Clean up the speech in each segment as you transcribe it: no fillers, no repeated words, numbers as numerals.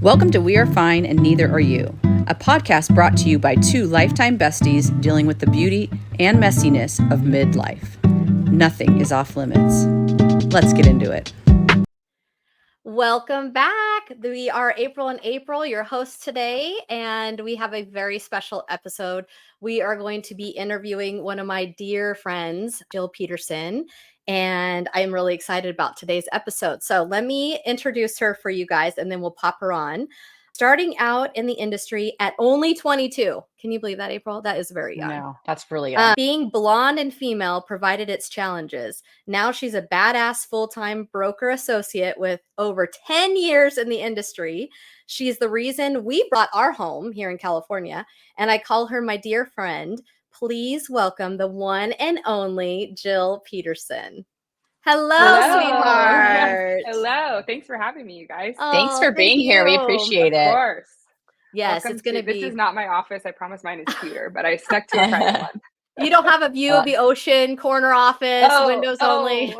Welcome to We Are Fine and Neither Are You, a podcast brought to you by two lifetime besties dealing with the beauty and messiness of midlife. Nothing is off limits. Let's get into it. Welcome back. We are April and April, your hosts today, and we have a very special episode. We are going to be interviewing one of my dear friends, Jill Peterson, and I'm really excited about today's episode. So let me introduce her for you guys, and then we'll pop her on. Starting out in the industry at only 22. Can you believe that, April? That is very young. No, that's really young. Being blonde and female provided its challenges. Now she's a badass full-time broker associate with over 10 years in the industry. She's the reason we bought our home here in California, and I call her my dear friend. Please welcome the one and only Jill Peterson. Hello, sweetheart. Hello. Thanks for having me, you guys. Thanks for being here. We appreciate it. Of course. Yes, Welcome it's going to be. This is not my office. I promise mine is cuter, but I stuck to a private one. You don't have a view of the ocean, corner office, windows only.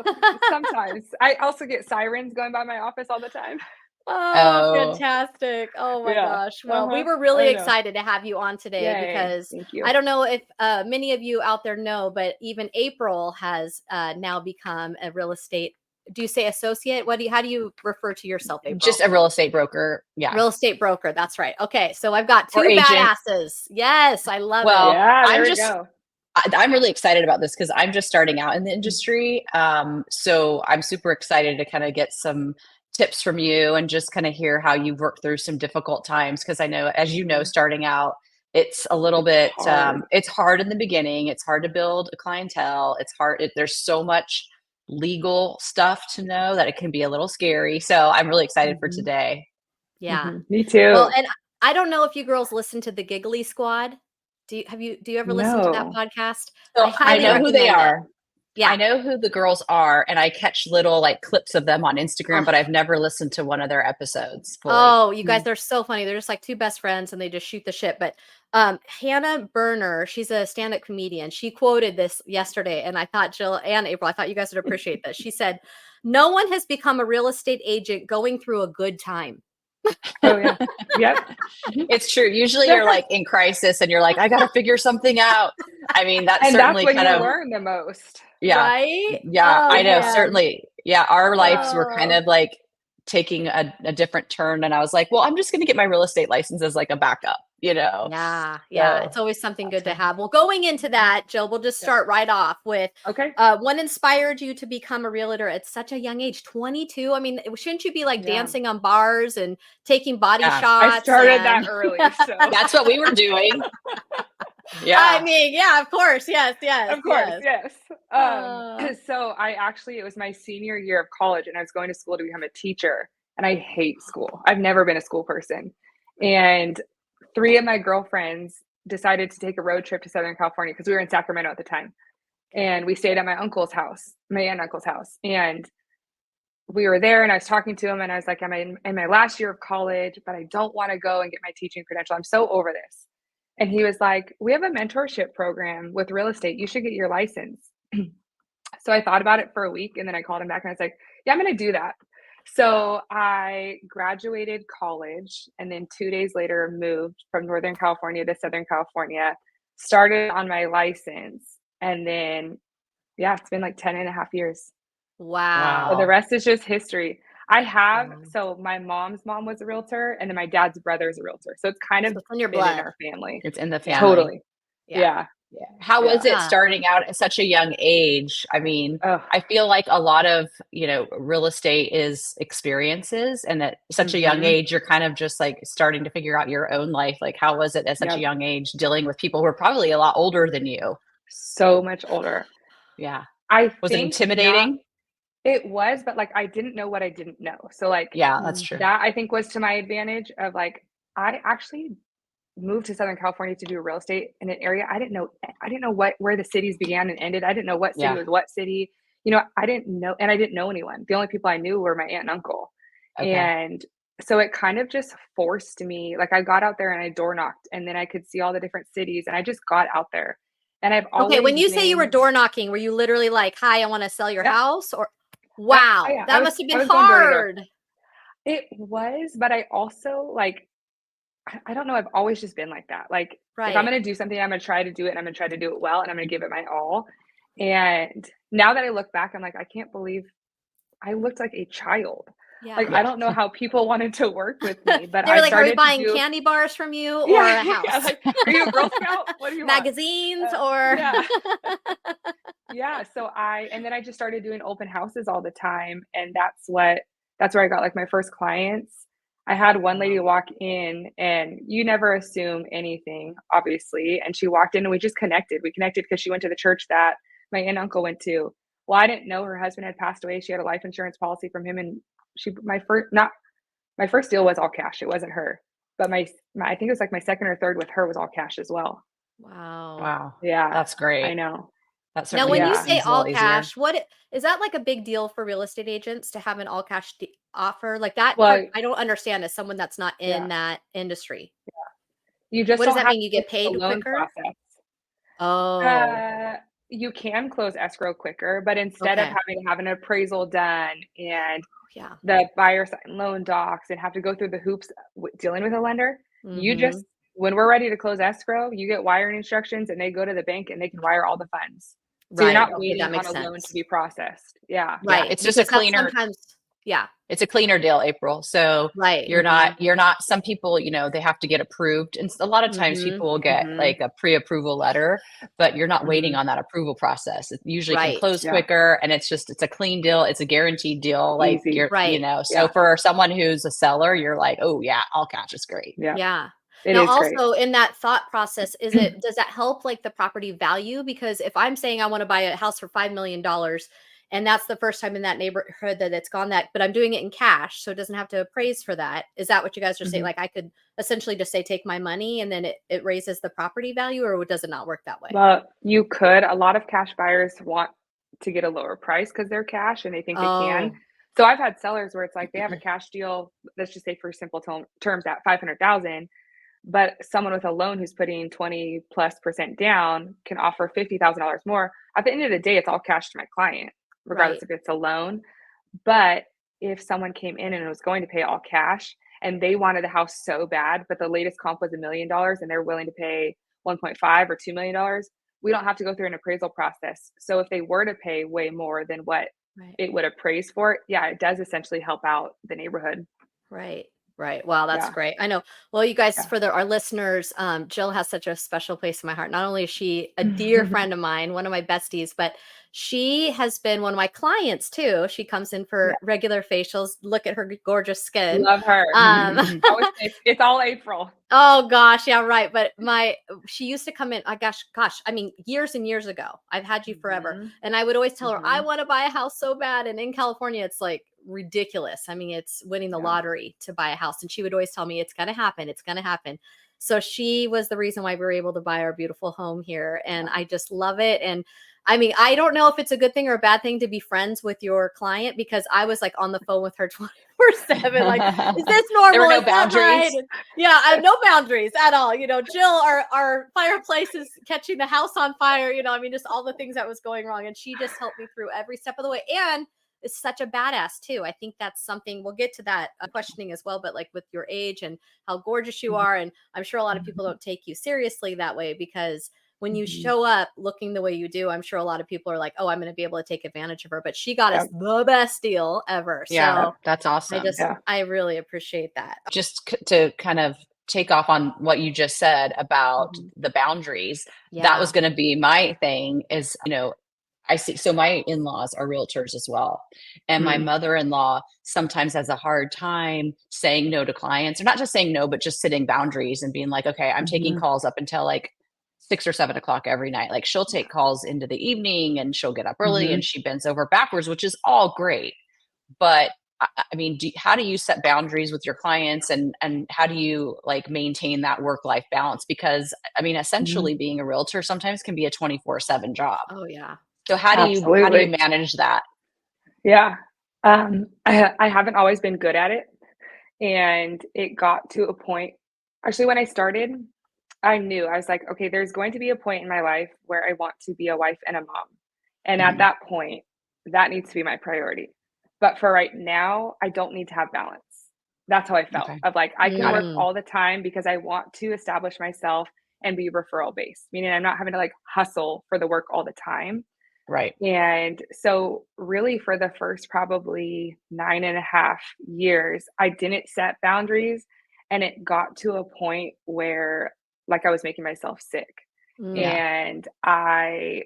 Sometimes. I also get sirens going by my office all the time. Oh, fantastic. Oh my gosh. Well, we were really excited to have you on today because I don't know if many of you out there know, but even April has now become a real estate. Do you say associate? How do you refer to yourself, April? Just a real estate broker. Yeah. Real estate broker. That's right. Okay. So I've got two badasses. Yes. I love it. Yeah, I'm really excited about this because I'm just starting out in the industry. So I'm super excited to kind of get some tips from you and just kind of hear how you've worked through some difficult times. Because I know, as you know, starting out, it's a little bit, it's hard in the beginning. It's hard to build a clientele. It's hard. There's so much legal stuff to know that it can be a little scary. So I'm really excited for today. Yeah. Me too. Well, and I don't know if you girls listen to the Giggly Squad. Do you ever listen to that podcast? So I know who they are. Yeah. I know who the girls are, and I catch little like clips of them on Instagram, but I've never listened to one of their episodes fully. Oh, you guys, they're so funny. They're just like two best friends and they just shoot the shit. But Hannah Berner, she's a stand-up comedian. She quoted this yesterday, and I thought, Jill and April, I thought you guys would appreciate this. She said, "No one has become a real estate agent going through a good time." Oh yeah. Yep. It's true. Usually you're like in crisis and you're like, I got to figure something out. I mean, that's certainly when kind of learn the most. Yeah. Right? Yeah. Oh, I know. man. Certainly. Yeah. Our lives were kind of like taking a different turn. And I was like, well, I'm just going to get my real estate license as like a backup, you know? Yeah. Yeah. So, it's always something good to have. Well, going into that, Jill, we'll just start right off with what inspired you to become a realtor at such a young age, 22? I mean, shouldn't you be like dancing on bars and taking body shots? I started that early. So that's what we were doing. Yeah. I mean, yeah, of course. Yes. Of course. Yes. So it was my senior year of college and I was going to school to become a teacher, and I hate school. I've never been a school person. And 3 of my girlfriends decided to take a road trip to Southern California because we were in Sacramento at the time. And we stayed at my aunt and uncle's house. And we were there and I was talking to him and I was like, I'm in my last year of college, but I don't want to go and get my teaching credential. I'm so over this. And he was like, we have a mentorship program with real estate. You should get your license. So I thought about it for a week and then I called him back and I was like, yeah, I'm going to do that. So I graduated college and then 2 days later moved from Northern California to Southern California, started on my license. And then, it's been like 10 and a half years. Wow. So the rest is just history. So my mom's mom was a realtor and then my dad's brother is a realtor. So it's kind of in your been blood. in our family. It's in the family. Totally. Yeah. How was it starting out at such a young age? I mean, I feel like a lot of, real estate is experiences, and at such a young age, you're kind of just like starting to figure out your own life. Like, how was it at such a young age dealing with people who are probably a lot older than you? So much older. Yeah. Was it intimidating? It was, but like, I didn't know what I didn't know. So like, yeah, that's true. That I think was to my advantage of like, I actually moved to Southern California to do real estate in an area I didn't know where the cities began and ended. I didn't know what city was what city. I didn't know, and I didn't know anyone. The only people I knew were my aunt and uncle. Okay. And so it kind of just forced me, like I got out there and I door knocked and then I could see all the different cities and I just got out there. And I've always when you say you were door knocking, were you literally like, hi, I want to sell your house? Or wow, that must have been hard. It was, but I also like, I don't know, I've always just been like that. Like, if I'm Right. gonna do something, I'm gonna try to do it, and I'm gonna try to do it well, and I'm gonna give it my all. And now that I look back, I'm like, I can't believe I looked like a child. Like, Yeah. I Yeah. don't know how people wanted to work with me, but They were I like, "Are we started to buying do candy bars from you or yeah, a yeah, house? like, "Are you a Girl Scout? What do you want?" Magazines or" Yeah. Yeah, so and then I just started doing open houses all the time, and that's where I got, like, my first clients. I had one lady Wow. walk in, and you never assume anything, obviously, and she walked in and we just connected. We connected because she went to the church that my aunt and uncle went to. Well, I didn't know her husband had passed away. She had a life insurance policy from him, and my first deal was all cash. It wasn't her, but my I think it was, like, my second or third with her was all cash as well. Wow. Wow. Yeah, That's I great. know. That Now, certainly when you makes Yeah. say things a little all easier. cash, is that like a big deal for real estate agents to have an all cash offer? Like that part, Well, I don't understand as someone that's not yeah. in that industry. You just What does don't that have mean? You to go get through the paid loan quicker? process. Oh, Uh, you can close escrow quicker, but instead of okay. having to have an appraisal done and Yeah. the buyer sign loan docs and have to go through the hoops dealing with a lender, you Mhm. just when we're ready to close escrow, you get wiring instructions and they go to the bank and they can wire all the funds. So you're Right. not Okay, waiting that on makes a loan to sense. be processed. Yeah. Yeah, Right, it's just a because that's cleaner sometimes yeah. it's a cleaner deal, April. So Right. Mhm. you're not some people, they have to get approved. And a lot of times Mhm. people will get Mhm. like a pre-approval letter, but you're not waiting Mhm. on that approval process. It usually can Right. close Yeah. quicker and it's a clean deal. It's a guaranteed deal. Like Easy. Right. so Yeah. for someone who's a seller, you're like, oh yeah, all cash is great. Yeah. Yeah. It Now is great. also in that thought process, does that help like the property value? Because if I'm saying I want to buy a house for $5 million and that's the first time in that neighborhood that it's gone that, but I'm doing it in cash, so it doesn't have to appraise for that. Is that what you guys are saying? Mhm. Like I could essentially just say take my money and then it raises the property value, or does it not work that way? Well, you could. A lot of cash buyers want to get a lower price because 'cause they're cash and they think they can. Oh, So I've had sellers where it's like they have a cash deal, let's just say for simple terms at 500,000, but someone with a loan who's putting 20+% down can offer $50,000 more. At the end of the day, it's all cash to my client, regardless right. if it's a loan. But if someone came in and was going to pay all cash and they wanted the house so bad, but the latest comp was $1 million and they're willing to pay 1.5 or $2 million, we don't have to go through an appraisal process. So if they were to pay way more than what Right. it would appraise for, yeah, it does essentially help out the neighborhood. Right. Right. Wow, that's Yeah. great. I know. Well, you guys, Yeah. for our listeners, Jill has such a special place in my heart. Not only is she a dear friend of mine, one of my besties, but she has been one of my clients too. She comes in Yeah. for regular facials. Look at her gorgeous skin. Love her. Um, Always it's all April. oh gosh, yeah, right. But she used to come in. I gosh, I mean, years and years ago. I've had you forever, Mhm. and I would always tell her I Mhm. want to buy a house so bad. And in California, it's like ridiculous. I mean, it's winning the Yeah. lottery to buy a house, and she would always tell me it's gonna happen. It's gonna happen. So she was the reason why we were able to buy our beautiful home here, and Yeah. I just love it. And I mean, I don't know if it's a good thing or a bad thing to be friends with your client because I was like on the phone with her 24/7, like, is this There were normal? no Is that right? boundaries. Yeah, I have no boundaries at all. Jill, our fireplace is catching the house on fire. I mean, just all the things that was going wrong. And she just helped me through every step of the way. And is such a badass too. I think that's something we'll get to that questioning as well, but like with your age and how gorgeous you Mhm. are. And I'm sure a lot of people Mhm. don't take you seriously that way because when you Mhm. show up looking the way you do, I'm sure a lot of people are like, oh, I'm going to be able to take advantage of her. But she got us Yep. the best deal ever. Yeah, So that's awesome. Yeah. I really appreciate that. Just to kind of take off on what you just said about Mhm. the boundaries, that Yeah. was going to be my thing is, I see. So my in-laws are realtors as well. And my Mhm. mother-in-law sometimes has a hard time saying no to clients, or not just saying no, but just setting boundaries and being like, okay, I'm taking Mhm. calls up until like 6 or 7 o'clock every night. Like she'll take calls into the evening and she'll get up early and Mhm. she bends over backwards, which is all great. But I mean, how do you set boundaries with your clients, and how do you like maintain that work life balance? Because I mean, Mhm. essentially being a realtor sometimes can be a 24/7 job. Oh, yeah. So how do you Absolutely. manage that? Yeah. I haven't always been good at it, and it got to a point actually, when I started, I knew, I was like, "Okay, there's going to be a point in my life where I want to be a wife and a mom, and at Mhm. that point, that needs to be my priority. But for right now, I don't need to have balance." That's how I felt Okay. of like, I can Got it. work all the time because I want to establish myself and be referral based, meaning I'm not having to like hustle for the work all the time. Right. And so, really, for the first probably 9.5 years, I didn't set boundaries. And it got to a point where, like, I was making myself sick. Mm. Yeah. And I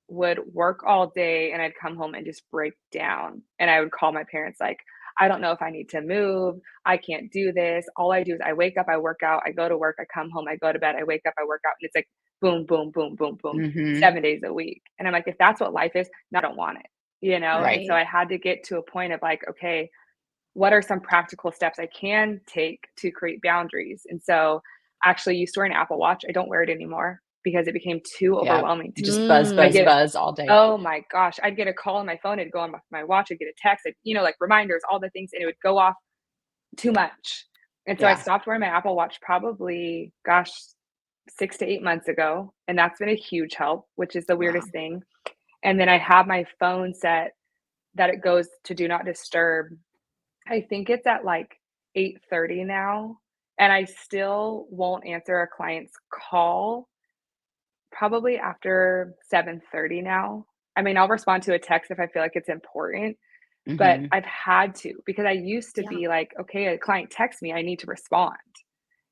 would work all day and I'd come home and just break down. And I would call my parents, like, I don't know if I need to move. I can't do this. All I do is I wake up, I work out, I go to work, I come home, I go to bed, I wake up, I work out. And it's like boom, boom, boom, boom, boom, Hmm. 7 days a week. And I'm like, if that's what life is, no, I don't want it, you know? And Right. so Right. I had to get to a point of like, okay, what are some practical steps I can take to create boundaries? And so actually used to wear an Apple Watch. I don't wear it anymore because it became too Yeah. overwhelming to just, Just buzz, I buzz, Mm. get buzz all day. oh my gosh, I'd get a call on my phone, it'd go on my watch, I'd get a text, like reminders, all the things, and it would go off too much. And so I Yeah. stopped wearing my Apple Watch probably, gosh, 6 to 8 months ago. And that's been a huge help, which is the Wow. weirdest thing. And then I have my phone set that it goes to do not disturb. I think it's at like 8:30 now. And I still won't answer a client's call probably after 7:30 now. I mean, I'll respond to a text if I feel like it's important, but Hmm. I've had to because I used to Yeah. be like, okay, a client texts me, I need to respond,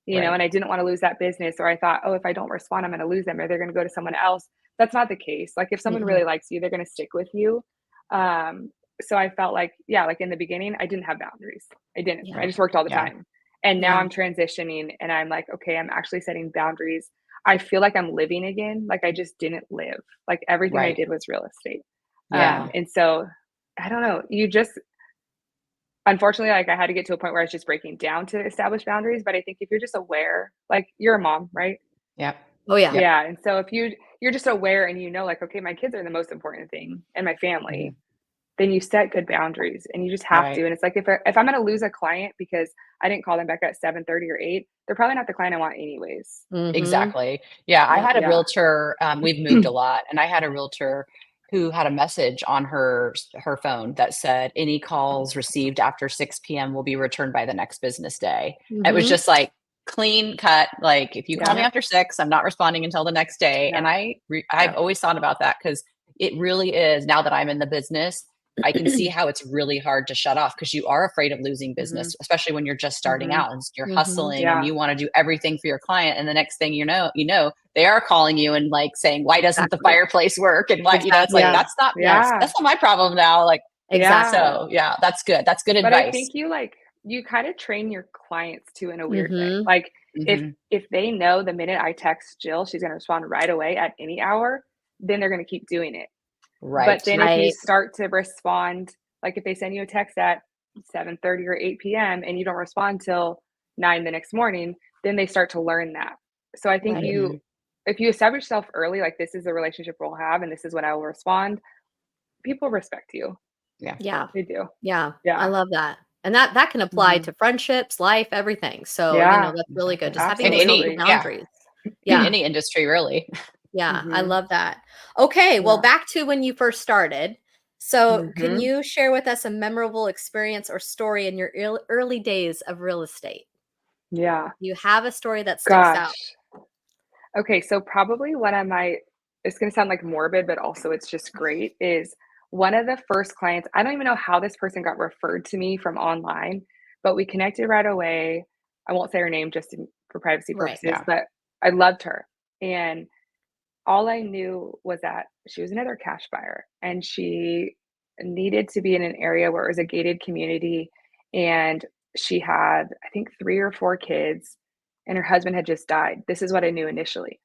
Right. and I didn't want to lose that business. Or I thought, oh, if I don't respond, I'm going to lose them or they're going to go to someone else. That's not the case. Like, if someone Mm-mm. really likes you, they're going to stick with you. Um, so I felt like, yeah, like in the beginning, I didn't have boundaries. I didn't. I Yeah. just worked all the Yeah. time. And now Yeah. I'm transitioning and I'm like, okay, I'm actually setting boundaries. I feel like I'm living again. Like I just didn't live. Like everything I Right. did was real estate. Yeah. And so I don't know. You just unfortunately, like I had to get to a point where I was just breaking down to establish boundaries. But I think if you're just aware, like you're a mom, right? Yep. Oh yeah. Yep. Yeah. And so if you're just aware and like, okay, my kids are the most important thing and my family, Mhm. then you set good boundaries and you just have to. Right. And it's like if I'm going to lose a client because I didn't call them back at 7:30 or 8, they're probably not the client I want anyways. Mm-hmm. Exactly. Yeah, I Yep. had a Yeah. realtor, we've moved a lot, and I had a realtor who had a message on her phone that said, "Any calls received after 6 p.m. will be returned by the next business day." It was Mm-hmm. just like clean cut, like, if you call me Yeah. Yep. after 6, I'm not responding until the next day, and Yeah. I've Yeah. always thought about that because it really is, now that I'm in the business, I can see how it's really hard to shut off because you are afraid of losing Hmm. business, especially when you're just starting Hmm. out and you're Mm-hmm. hustling and Yeah. you want to do everything for your client. And the next thing they are calling you and like saying, "Why doesn't the Exactly. fireplace work?" And what, it's like, Exactly. Yeah. that's not, Yeah. that's not my problem now. Like, Yeah. Exactly. so yeah, that's good. That's good But I advice. think you kind of train your clients too in a weird way. Mm-hmm. Like if Hmm. if they know the minute I text Jill, she's going to respond right away at any hour, then they're going to keep doing it. But Right. then if you Right. start to respond, like if they send you a text at 7:30 or 8 p.m. and you don't respond till 9 the next morning, then they start to learn that. So I think Right. Hmm. if you establish yourself early, like this is the relationship we'll have and this is when I will respond, people respect you. Yeah. Yeah. They do. Yeah. I Yeah. love that. And that can apply Hmm. to friendships, life, everything. So, Yeah. that's really good. Exactly. Just having In those healthy any, Absolutely. yeah, boundaries. in Yeah. any industry, really. Yeah. I Hmm. love that. Okay. Well, Yeah. back to when you first started. So, can Hmm. you share with us a memorable experience or story in your early days of real estate? Yeah. You have a story that sticks out. Gosh. Okay, so probably one of my it's gonna sound like morbid, but also it's just great, is one of the first clients. I don't even know how this person got referred to me from online, but we connected right away. I won't say her name just for privacy Right. purposes, Yeah. but I loved her. And all I knew was that she was another cash buyer and she needed to be in an area where it was a gated community. And she had, I think, 3 or 4 kids, and her husband had just died. This is what I knew initially.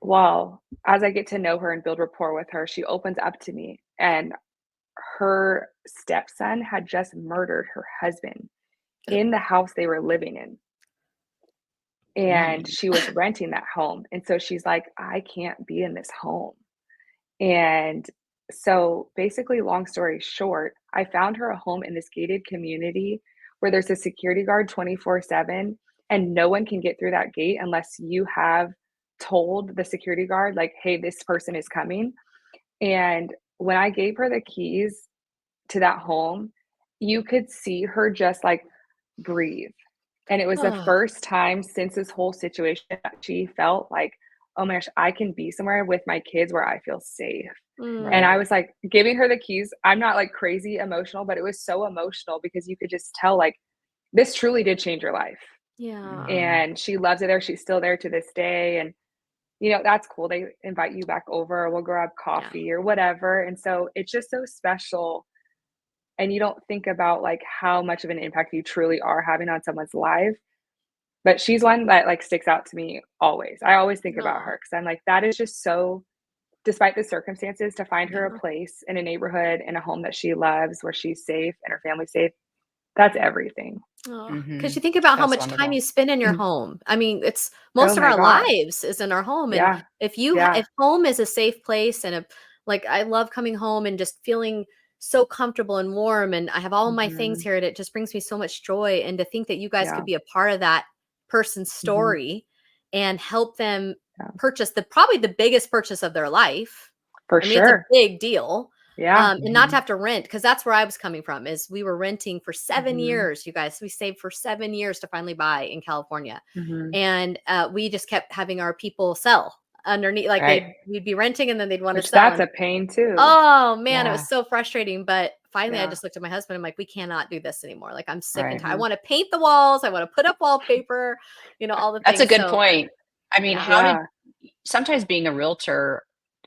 Well, as I get to know her and build rapport with her, she opens up to me, and her stepson had just murdered her husband in the house they were living in. And Mm. she was renting that home. And so she's like, I can't be in this home. And so basically, long story short, I found her a home in this gated community where there's a security guard 24/7, and no one can get through that gate unless you have told the security guard, like, hey, this person is coming. And when I gave her the keys to that home, you could see her just like breathe. And it was the first time since this whole situation that she felt like, oh my gosh, I can be somewhere with my kids where I feel safe. And I was like giving her the keys. I'm not like crazy emotional, but it was so emotional because you could just tell like this truly did change her life. Yeah. And she loves it there. She's still there to this day. And, you know, that's cool. They invite you back over, we'll grab coffee or whatever. And so it's just so special. And you don't think about like how much of an impact you truly are having on someone's life. But she's one that like sticks out to me always. I always think about her because I'm like, that is just so, despite the circumstances, to find her a place in a neighborhood, in a home that she loves, where she's safe and her family's safe. That's everything. Because you think about how That's much time wonderful. you spend in your home. I mean, it's Oh most of my our gosh. lives is in our home. And Yeah. if you, Yeah. if home is a safe place and like, I love coming home and just feeling so comfortable and warm, and I have all my things here, and it just brings me so much joy. And to think that you guys could be a part of that person's story and help them purchase probably the biggest purchase of their life. For I mean, it's a sure. big deal. Yeah. And not to have to rent, because that's where I was coming from, is we were renting for 7 years, you guys. We saved for 7 years to finally buy in California. And we just kept having our people sell underneath, like we'd be renting and then they'd want to Which sell. that's a pain too. Oh man, it was so frustrating. But finally I just looked at my husband. I'm like, we cannot do this anymore. Like, I'm sick and tired. I want to paint the walls. I want to put up wallpaper, you know, all the things. That's a good point. I mean, Yeah. sometimes being a realtor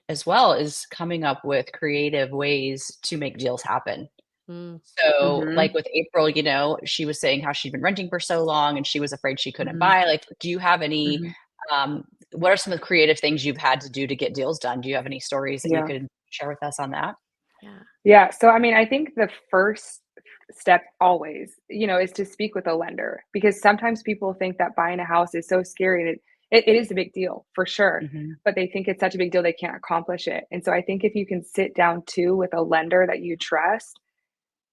as well is coming up with creative ways to make deals happen. So, like with April, you know, she was saying how she'd been renting for so long and she was afraid she couldn't buy. Like, do you have any, what are some of the creative things you've had to do to get deals done? Do you have any stories that you could share with us on that? Yeah. So, I mean, I think the first step always, you know, is to speak with a lender, because sometimes people think that buying a house is so scary, and it is a big deal for sure, but they think it's such a big deal they can't accomplish it. And so I think if you can sit down too with a lender that you trust,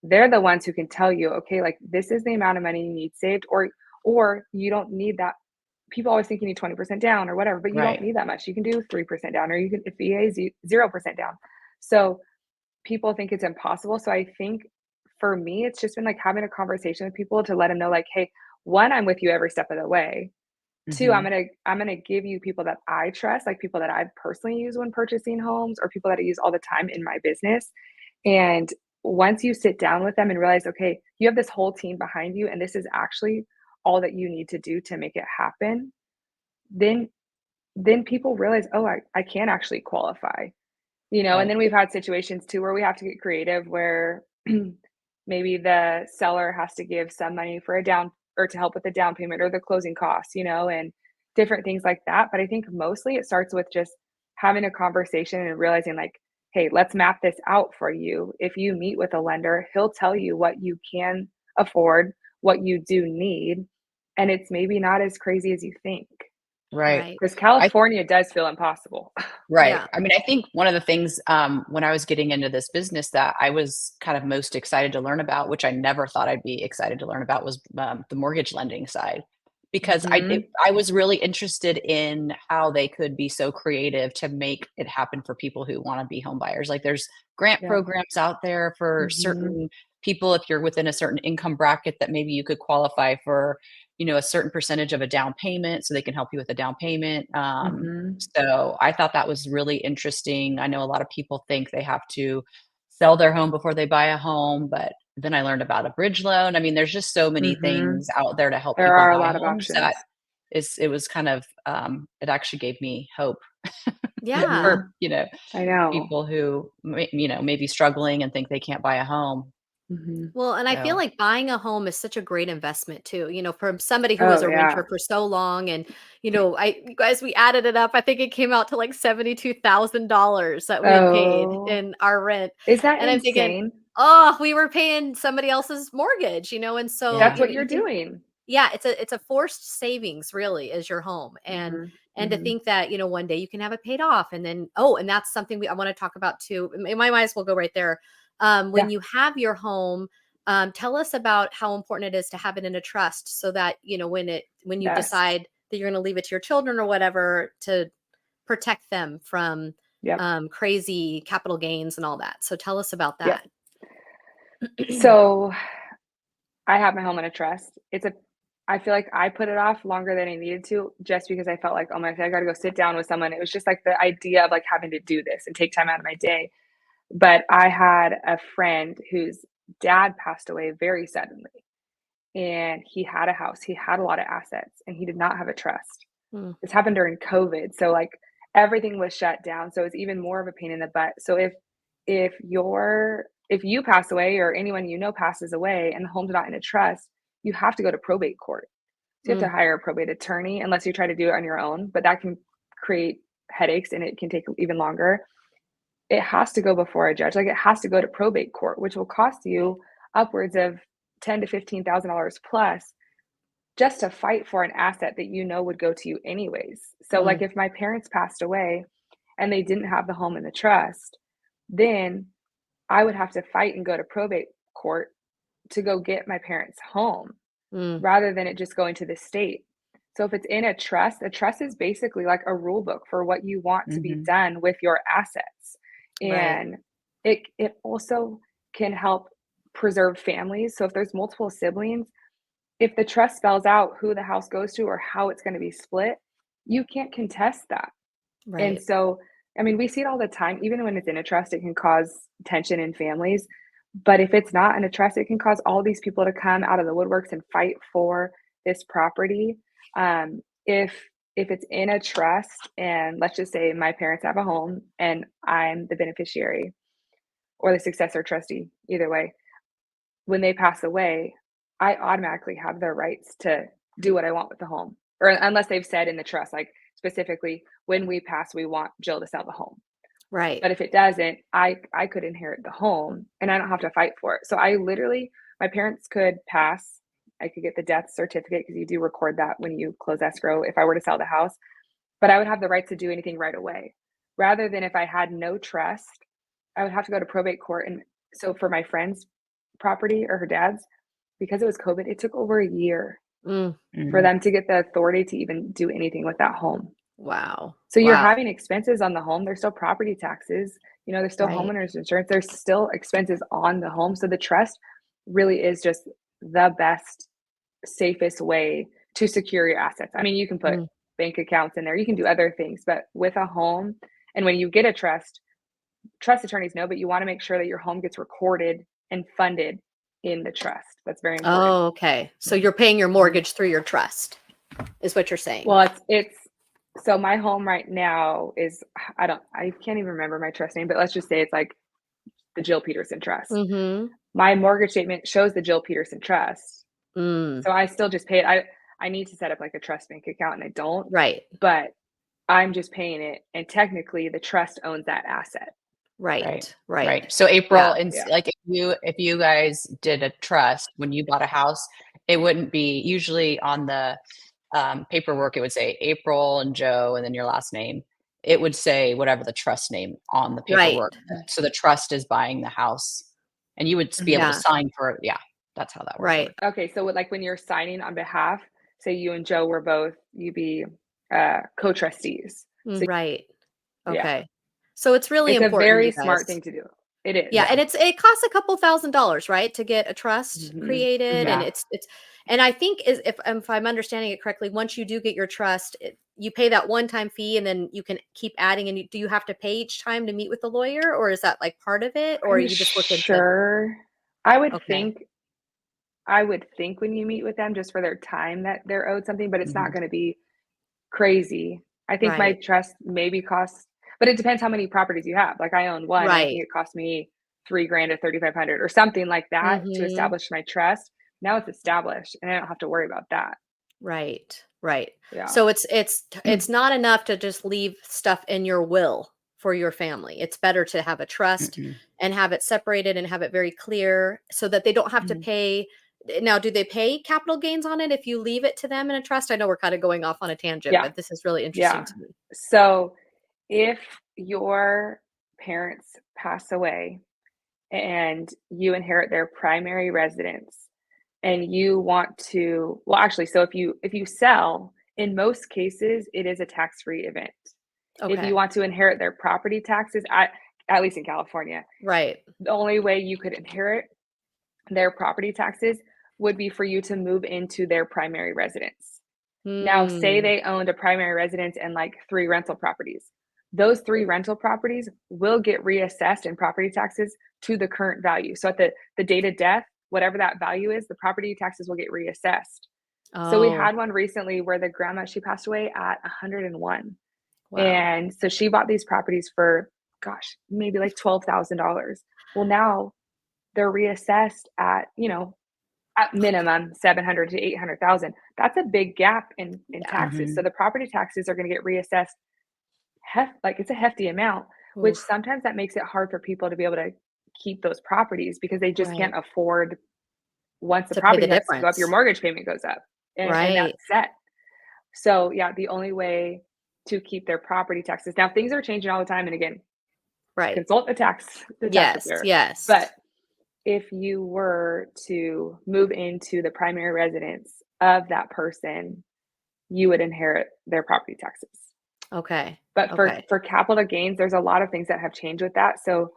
they're the ones who can tell you, okay, like this is the amount of money you need saved, or you don't need that. People always think you need 20% down or whatever, but you don't need that much. You can do 3% down, or you can, if VA is 0% down. So people think it's impossible. So I think for me, it's just been like having a conversation with people to let them know, like, hey, one, I'm with you every step of the way. Two, I'm gonna give you people that I trust, like people that I've personally used when purchasing homes, or people that I use all the time in my business. And once you sit down with them and realize, okay, you have this whole team behind you, and this is actually all that you need to do to make it happen, then people realize, oh, I can actually qualify. You know, and then we've had situations too where we have to get creative, where maybe the seller has to give some money for a down, or to help with the down payment or the closing costs, you know, and different things like that. But I think mostly it starts with just having a conversation and realizing, like, hey, let's map this out for you. If you meet with a lender, he'll tell you what you can afford, what you do need, and it's maybe not as crazy as you think. Right. Because California does feel impossible. Right. I mean, I think one of the things when I was getting into this business that I was kind of most excited to learn about, which I never thought I'd be excited to learn about, was the mortgage lending side, because I was really interested in how they could be so creative to make it happen for people who want to be home buyers. Like, there's grant programs out there for certain people. If you're within a certain income bracket, that maybe you could qualify for, you know, a certain percentage of a down payment, so they can help you with a down payment. So I thought that was really interesting. I know a lot of people think they have to sell their home before they buy a home, but then I learned about a bridge loan. I mean, there's just so many things out there to help There people are a buy lot of homes options. that it was kind of, it actually gave me hope Yeah. for, you know, I know. people who, you know, may be struggling and think they can't buy a home. Well, and I feel So, like buying a home is such a great investment too, you know, from somebody who was Oh, a yeah. renter for so long. And, you know, you guys, we added it up. I think it came out to like $72,000 that we had paid Oh, in our rent. is that And I'm thinking, insane? oh, we were paying somebody else's mortgage, you know, and so, That's yeah. you know, what you're you think, doing. yeah, it's a forced savings really, is your home. And to think that, you know, one day you can have it paid off. And then, oh, and that's something I want to talk about too. Might as well go right there. When Yeah. you have your home, tell us about how important it is to have it in a trust, so that, you know, when you Yes. decide that you're going to leave it to your children or whatever, to protect them from Yep. crazy capital gains and all that. So tell us about Yep. that. So I have my home in a trust. I feel like I put it off longer than I needed to just because I felt like, oh my God, I got to go sit down with someone. It was just like the idea of like having to do this and take time out of my day. But I had a friend whose dad passed away very suddenly, and he had a house, he had a lot of assets, and he did not have a trust. Mm. This happened during COVID, so like everything was shut down, so it's even more of a pain in the butt. So if you pass away or anyone you know passes away and the home's not in a trust, you have to go to probate court. So you have to hire a probate attorney unless you try to do it on your own, but that can create headaches and it can take even longer. It has to go before a judge. Like it has to go to probate court, which will cost you upwards of ten to $15,000 plus just to fight for an asset that you know would go to you anyways. So like if my parents passed away and they didn't have the home in the trust, then I would have to fight and go to probate court to go get my parents home rather than it just going to the state. So if it's in a trust is basically like a rule book for what you want to be done with your assets. And it also can help preserve families. So if there's multiple siblings, if the trust spells out who the house goes to or how it's going to be split, you can't contest that. And Right. so, I mean, we see it all the time. Even when it's in a trust, it can cause tension in families. But if it's not in a trust, it can cause all these people to come out of the woodworks and fight for this property. If it's in a trust, and let's just say my parents have a home and I'm the beneficiary or the successor trustee, either way, when they pass away, I automatically have the rights to do what I want with the home, or unless they've said in the trust, like specifically, when we pass, we want Jill to sell the home. Right. But if it doesn't, I could inherit the home and I don't have to fight for it. So I literally, my parents could pass. I could get the death certificate because you do record that when you close escrow if I were to sell the house. But I would have the right to do anything right away. Rather than if I had no trust, I would have to go to probate court. And so for my friend's property or her dad's, because it was COVID, it took over a year for them to get the authority to even do anything with that home. Wow. So you're Wow. having expenses on the home. There's still property taxes, there's still Right. homeowners insurance. There's still expenses on the home. So the trust really is just the best, safest way to secure your assets. I mean, you can put bank accounts in there, you can do other things, but with a home, and when you get a trust attorneys know, but you want to make sure that your home gets recorded and funded in the trust. That's very important. Oh, okay. So you're paying your mortgage through your trust, is what you're saying. Well, it's so my home right now is, I can't even remember my trust name, but let's just say it's like the Jill Peterson Trust. My mortgage statement shows the Jill Peterson Trust. So I still just pay it. I need to set up like a trust bank account and I don't. Right. But I'm just paying it. And technically the trust owns that asset. Right. So April, Yeah. like if you guys did a trust when you bought a house, it wouldn't be usually on the paperwork. It would say April and Joe, and then your last name. It would say whatever the trust name on the paperwork. Right. So the trust is buying the house, and you would be able to sign for it. Yeah, that's how that would Right. work. Okay, so like when you're signing on behalf, say you and Joe were both, you'd be co-trustees. So, Right. Okay. Yeah. So it's really It's important. a very you guys. smart thing to do. It is. Yeah, and it costs a couple $1,000s, right, to get a trust created, and Yeah. it's and I think if I'm understanding it correctly, once you do get your trust, you pay that one-time fee, and then you can keep adding. And do you have to pay each time to meet with the lawyer, or is that like part of it, or I'm you just look into? sure. I would Okay. think when you meet with them, just for their time, that they're owed something, but it's not going to be crazy. I think my Right. trust maybe costs, but it depends how many properties you have. Like I own one, and I think Right. it cost me $3,000 or $3,500 or something like that to establish my trust. Now it's established, and I don't have to worry about that. Right. Yeah. So it's not enough to just leave stuff in your will for your family. It's better to have a trust and have it separated and have it very clear so that they don't have to pay. Now, do they pay capital gains on it if you leave it to them in a trust? I know we're kind of going off on a tangent, Yeah. but this is really interesting to me. So if your parents pass away and you inherit their primary residence and you want to, well, actually, so if you sell, in most cases, it is a tax-free event. If Okay. you want to inherit their property taxes, at least in California, Right. the only way you could inherit their property taxes would be for you to move into their primary residence. Now, say Mm. they owned a primary residence and like 3 rental properties. Those 3 rental properties will get reassessed in property taxes to the current value. So at the date of death, whatever that value is, the property taxes will get reassessed. So we Oh, had one recently where the grandma, she passed away at 101. wow. And so she bought these properties for, gosh, maybe like $12,000. Well, now they're reassessed at, at minimum 700 to 800,000. That's a big gap in Yeah. taxes. So Mhm. the property taxes are going to get reassessed like it's a hefty amount, which Oof. sometimes that makes it hard for people to be able to keep those properties because they just Right. can't afford, once the To pay property the taxes go up, your difference. mortgage payment goes up, and that's Right. set. So yeah, the only way to keep their property taxes, now things are changing all the time, and again, Right. consult the tax Yes. preparer. Yes. But if you were to move into the primary residence of that person, you would inherit their property taxes. Okay. But for Okay. for capital gains, there's a lot of things that have changed with that. So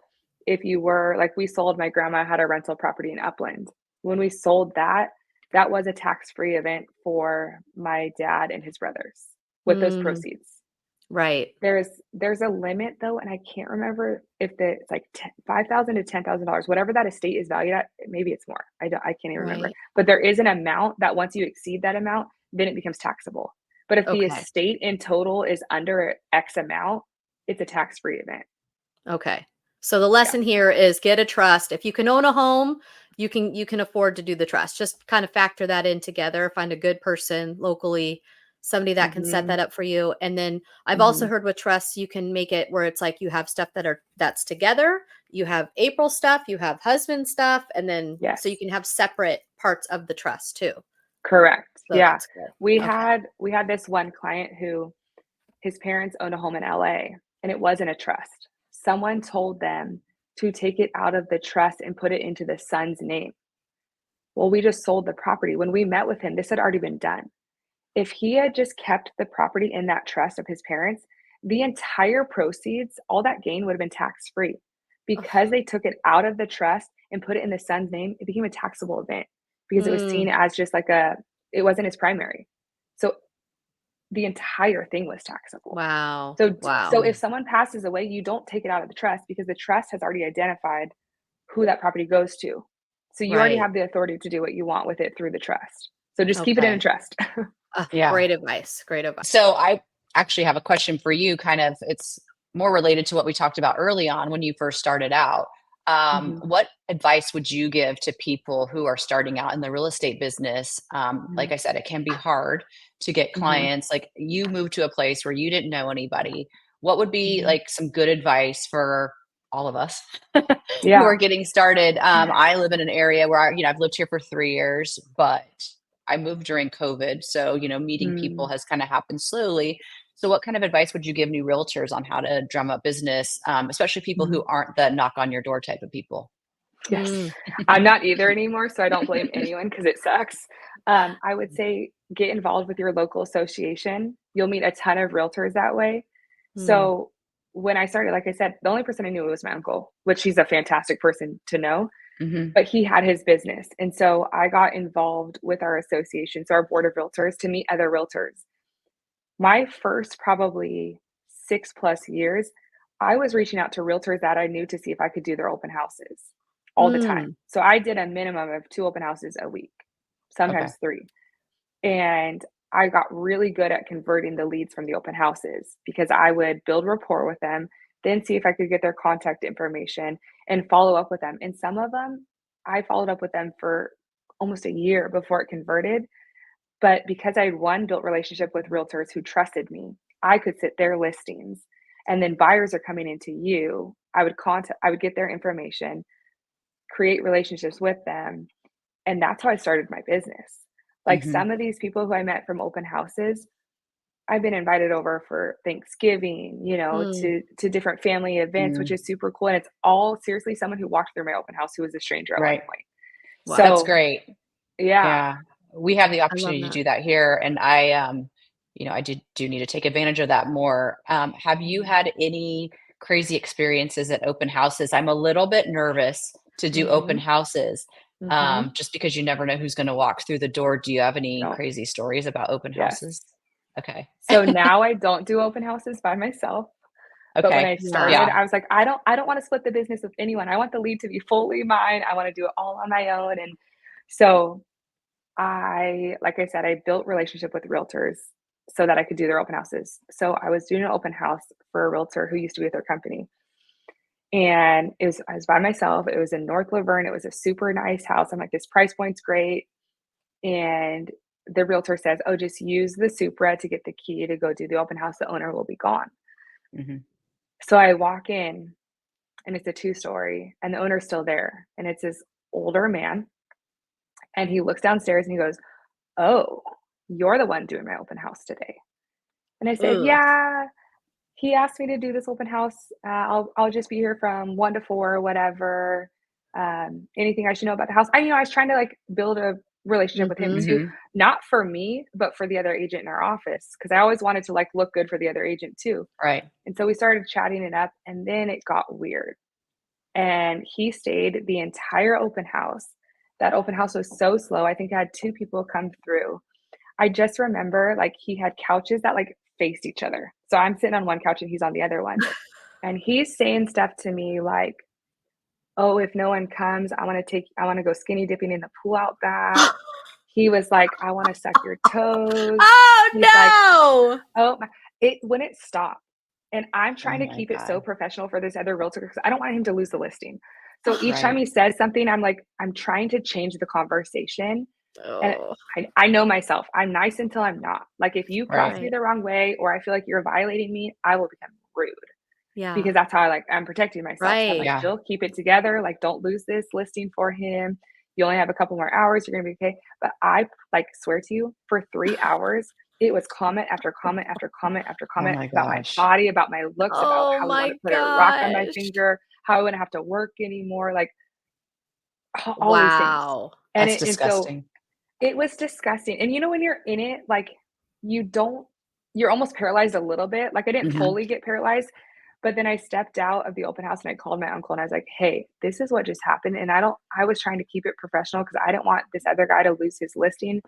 if you were like, we sold, my grandma had a rental property in Upland. When we sold that, that was a tax-free event for my dad and his brothers with those Mm, proceeds. right. There's a limit though, and I can't remember if it's like 5,000 to $10,000, whatever that estate is valued at. Maybe it's more. I can't even remember. Right. But there is an amount that once you exceed that amount, then it becomes taxable. But if the Okay. estate in total is under X amount, it's a tax-free event. Okay. So the Yeah. lesson here is get a trust. If you can own a home, you can afford to do the trust. Just kind of factor that in together. Find a good person locally, somebody that can set that Mhm. up for you. And then I've also Mhm. heard with trusts, you can make it where it's like you have stuff that's together. You have April stuff, you have husband stuff, and then so you Yes. can have separate parts of the trust too. Correct. So Yeah. that's good. We Okay. had we had this one client who, his parents owned a home in LA, and it wasn't a trust. Someone told them to take it out of the trust and put it into the son's name. Well, we just sold the property. When we met with him, this had already been done. If he had just kept the property in that trust of his parents, the entire proceeds, all that gain would have been tax free. Because Ugh. they took it out of the trust and put it in the son's name, it became a taxable event because it was seen Mm, as just like it wasn't his primary. So the entire thing was taxable. wow. So Wow. if someone passes away, you don't take it out of the trust because the trust has already identified who that property goes to. So you already Right. have the authority to do what you want with it through the trust. So just keep it in a Okay. trust. Yeah. Great advice. Great advice. So I actually have a question for you. Kind of, it's more related to what we talked about early on when you first started out. Mhm, What advice would you give to people who are starting out in the real estate business? Like mhm, I said, it can be hard to get mhm, clients. Like you moved to a place where you didn't know anybody. What would be mhm. like some good advice for all of us who are Yeah. getting started? I live in an area where I've lived here for 3 years, but I moved during COVID. So, meeting people Mm, has kind of happened slowly. So, what kind of advice would you give new realtors on how to drum up business, especially people mhm. who aren't the knock on your door type of people? Yes. Mm, I'm not either anymore, so I don't blame anyone because it sucks. I would say get involved with your local association. You'll meet a ton of realtors that way. mm, So when I started, like I said, the only person I knew was my uncle, which he's a fantastic person to know, Hmm. but he had his business. And so I got involved with our association, so our board of realtors, to meet other realtors. My first probably 6+ years, I was reaching out to realtors that I knew to see if I could do their open houses all the time. mm. So I did a minimum of 2 open houses a week, Okay. sometimes 3. And I got really good at converting the leads from the open houses because I would build rapport with them, then see if I could get their contact information and follow up with them. And some of them, I followed up with them for almost a year before it converted. But because I had, one, built relationship with realtors who trusted me, I could sit their listings, and then buyers are coming into you. I would get their information, create relationships with them, and that's how I started my business. Like Hmm. some of these people who I met from open houses, I've been invited over for Thanksgiving, Mm. to different family events, which Mm. is super cool. And it's all seriously someone who walked through my open house who was a stranger at one Right. point. That's Wow. So great. yeah. Yeah. We have the I love opportunity to that. do that here. And I do need to take advantage of that more. Have you Mhm. had any crazy experiences at open houses? I'm a little bit nervous to do open Mhm. houses just because you never know who's going to walk through the door. Do you have any No. crazy stories about open Yes. houses? Okay. So now I don't do open houses by myself. But when Okay. I started, Yeah. I was like, I don't want to split the business with anyone. I want the lead to be fully mine. I want to do it all on my own. And so like I said, I built relationship with realtors so that I could do their open houses. So I was doing an open house for a realtor who used to be with their company. And I was by myself. It was in North Laverne. It was a super nice house. I'm like, this price point's great. And the realtor says, oh, just use the Supra to get the key to go do the open house. The owner will be gone. Mm-hmm. So I walk in and it's a 2-story and the owner's still there. And it's this older man. And he looks downstairs and he goes, oh, you're the one doing my open house today. And I said, Ugh. yeah, he asked me to do this open house. I'll just be here from 1 to 4 or whatever. Anything I should know about the house. I was trying to like build a relationship with him too, not for me, but for the other agent in our office. Cause I always wanted to like look good for the other agent too. Right. And so we started chatting it up and then it got weird. And he stayed the entire open house. That open house was so slow. I think I had 2 people come through. I just remember like he had couches that like faced each other. So I'm sitting on one couch and he's on the other one. And he's saying stuff to me like, oh, if no one comes, I want to go skinny dipping in the pool out back. He was like, I want to suck your toes. Oh, He's no. like, oh, it wouldn't stop. And I'm trying to my keep it so God. professional for this other realtor because I don't want him to lose the listing. So each Right. time he says something, I'm like, I'm trying to change the conversation. And Oh, I know myself. I'm nice until I'm not. Like if you cross Right. me the wrong way or I feel like you're violating me, I will become rude yeah. because that's how I'm protecting myself. So I'm Right. like, Yeah. Jill, keep it together. Like, don't lose this listing for him. You only have a couple more hours. You're gonna be okay. But I like swear to you, for 3 hours, it was comment after comment after comment after Oh comment my about my gosh. body, about my looks, about Oh how we want my to put a rock on my gosh. finger, how I wouldn't have to work anymore, like all these things. Wow. And That's so disgusting. it was disgusting. And when you're in it, like you're almost paralyzed a little bit. Like I didn't Mhm. fully get paralyzed, but then I stepped out of the open house and I called my uncle and I was like, hey, this is what just happened. And I was trying to keep it professional because I didn't want this other guy to lose his listing,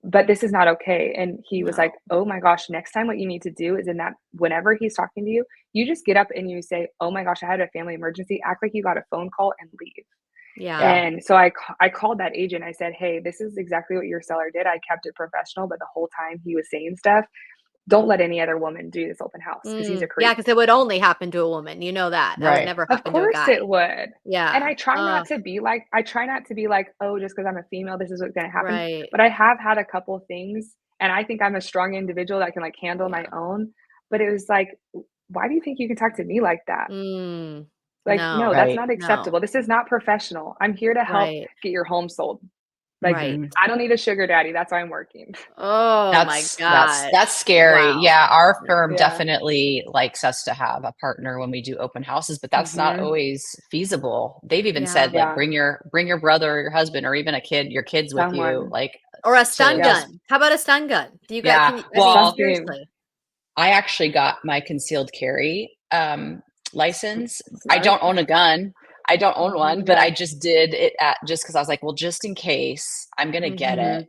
but this is not okay. And he was like, No. oh my gosh, next time what you need to do is whenever he's talking to you, you just get up and you say, oh my gosh, I had a family emergency. Act like you got a phone call and leave. Yeah. Yeah. And so I called that agent. I said, hey, this is exactly what your seller did. I kept it professional, but the whole time he was saying stuff. Don't let any other woman do this open house because he's a Yeah, creep. because it would only happen to a woman. You know that. That would Right. never Of happen to a course guy. it would. Yeah. And I try not to be like, oh, just because I'm a female, this is what's going to happen. Right. But I have had a couple things and I think I'm a strong individual that can like handle my own. But it was like, why do you think you can talk to me like that? Like, No. no, that's Right. not No. acceptable. This is not professional. I'm here to help Right. get your home sold. Like, Right. Mhm. I don't need a sugar daddy. That's why I'm working. Oh my gosh. That's scary. Wow. Yeah, our firm Yeah. definitely likes us to have a partner when we do open houses, but that's not Mhm. always feasible. They've even Yeah. said like Yeah. bring your brother or your husband or even your kids with you, Someone. like Or a stun to just gun. How about a stun gun? Do you guys yeah. I mean, Well, Something seriously. I actually got my concealed carry license. I smart. don't own a gun. I don't own one, but Yeah. I just did it just because I was like, well, just in case I'm gonna get it.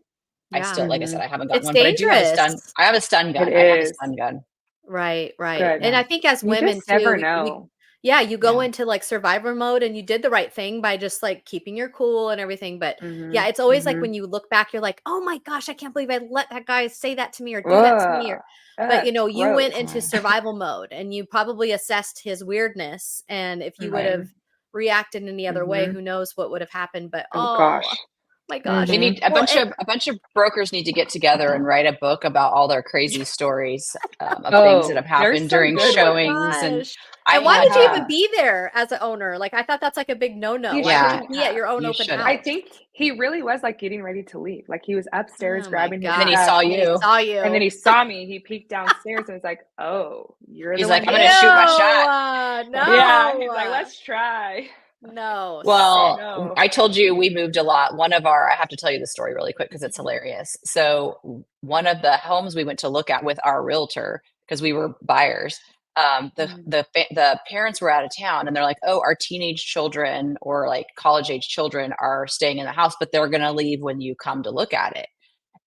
I Yeah. still, like I said, Mhm. I haven't gotten It's one, but I do have a dangerous. stun. I have a stun It gun. I have a is. stun gun. Right, right. Good. And Yeah. I think as You women just too, never we know. yeah, you go Yeah. into like survivor mode and you did the right thing by just like keeping your cool and everything. But yeah, Mhm. it's always like Mhm. when you look back, you're like, oh my gosh, I can't believe I let that guy say that to me or do that to me. Ugh. Or but That's you went gross. into Right. survival mode and you probably assessed his weirdness. And if you would Right. have reacted any other way, Mhm. who knows what would have happened. But Oh oh gosh. my gosh. We Mhm. need Well, a bunch of brokers need to get together and write a book about all their crazy stories of things that Oh, have there's happened some during oh good my ones. showings. And gosh. I And why had did you Yeah. even be there as an owner? Like, I thought that's like a big no-no. You Why would you yeah, shouldn't be at have. your own you open should I have. house? think he really was like getting ready to leave. Like he was upstairs Oh my grabbing his And then he gosh. stuff. saw And then he you. saw And then you. he saw me. He peeked downstairs and was like, oh, you're the He's like, one I'm doing gonna the shoot my open house. shot. Yeah. He's like, No. let's try. No. Yeah. Well, No. I told you we moved a lot. I have to tell you the story really quick because it's hilarious. So, one of the homes we went to look at with our realtor, because we were buyers, The parents were out of town, and they're like, oh, our teenage children or like college age children are staying in the house, but they're going to leave when you come to look at it.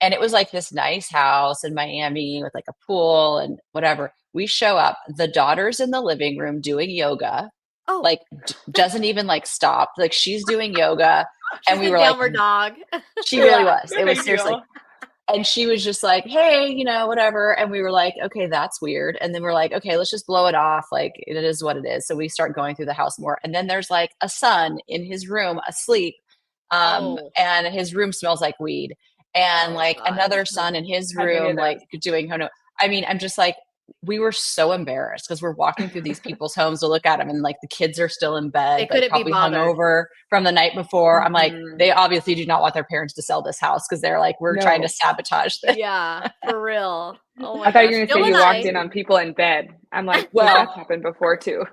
And it was like this nice house in Miami with like a pool and whatever. We show up, the daughter's in the living room doing yoga, Oh, like doesn't even like stop. Like she's doing yoga. she's And we in were like, downward dog. she really Yeah, was. no It was big seriously. deal. And she was just like, hey, whatever. And we were like, okay, that's weird. And then we're like, okay, let's just blow it off. Like it is what it is. So we start going through the house more. And then there's like a son in his room asleep. Oh, And his room smells like weed. And oh like gosh. another son in his Had many room, of like those. doing, I mean, I'm just like, we were so embarrassed because we're walking through these people's homes to look at them, and like the kids are still in They bed, like couldn't be probably bothered. hungover from the night before. I'm like, Mhm. they obviously do not want their parents to sell this house because they're like, we're trying to No. sabotage this. Yeah, for real. Oh my I thought you gosh. were going to Jill say and you walked I, in on people in bed. I'm like, Well, that's happened before too.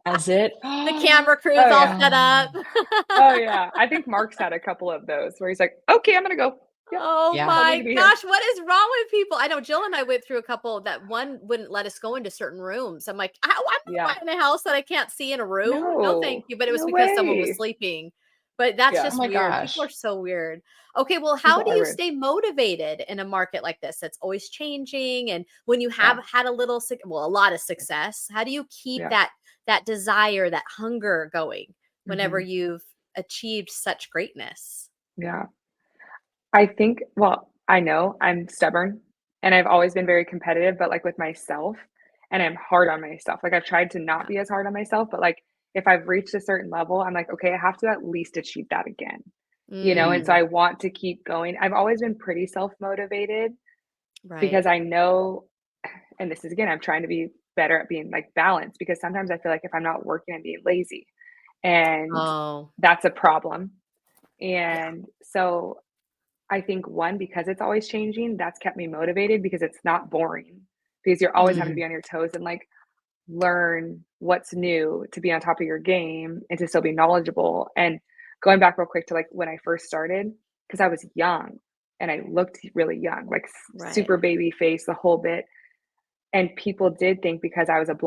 as it. the camera crew's Oh, all yeah. set up. Oh, yeah. I think Mark's had a couple of those where he's like, okay, I'm going to go. Yep. Oh Yeah. Tell me my to be here. gosh, what is wrong with people? I know Jill and I went through a couple that one wouldn't let us go into certain rooms. I'm like, I'm Yeah. not buying a house that I can't see in a room. No, thank No, you. But it was no because someone was way. sleeping. But that's Yeah. Oh just my weird. People gosh. are so weird. Okay, well, how People do are you weird. stay motivated in a market like this that's always changing? And when you Yeah. have had a lot of success, how do you keep Yeah. that desire, that hunger going whenever Mhm. you've achieved such greatness? Yeah. I think, well, I know I'm stubborn and I've always been very competitive, but like with myself, and I'm hard on myself. Like I've tried to not Yeah. be as hard on myself, but like if I've reached a certain level, I'm like, okay, I have to at least achieve that again, and so Mm, I want to keep going. I've always been pretty self motivated right. because I know, and this is again, I'm trying to be better at being like balanced because sometimes I feel like if I'm not working, I'm being lazy. And Oh, that's a problem. yeah. And so I think one, because it's always changing, that's kept me motivated because it's not boring. Because you're always having to Mhm. be on your toes and like learn what's new to be on top of your game and to still be knowledgeable. And going back real quick to like when I first started, because I was young and I looked really young, like Right. super baby face, the whole bit. And people did think because I was a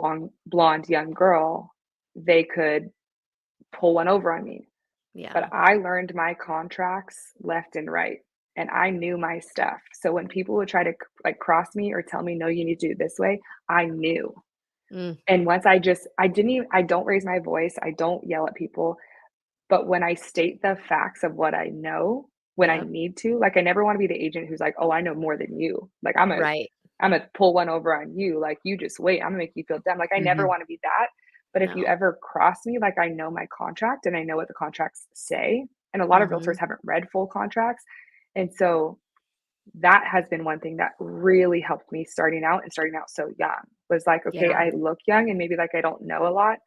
blonde young girl, they could pull one over on me. But Yeah. I learned my contracts left and right, and I knew my stuff. So when people would try to like cross me or tell me, no, you need to do it this way, I knew. Mm, And once I don't raise my voice, I don't yell at people. But when I state the facts of what I know, when I yep. need to, like I never want to be the agent who's like, oh, I know more than you. Like Right. I'm gonna pull one over on you. Like you just wait. I'm gonna make you feel dumb. Like I never Mhm. want to be that. But if you No. ever cross me, like I know my contract and I know what the contracts say. And a lot of realtors Mhm. haven't read full contracts. And so that has been one thing that really helped me starting out and starting out so young was like, okay, Yeah. I look young and maybe like I don't know a lot,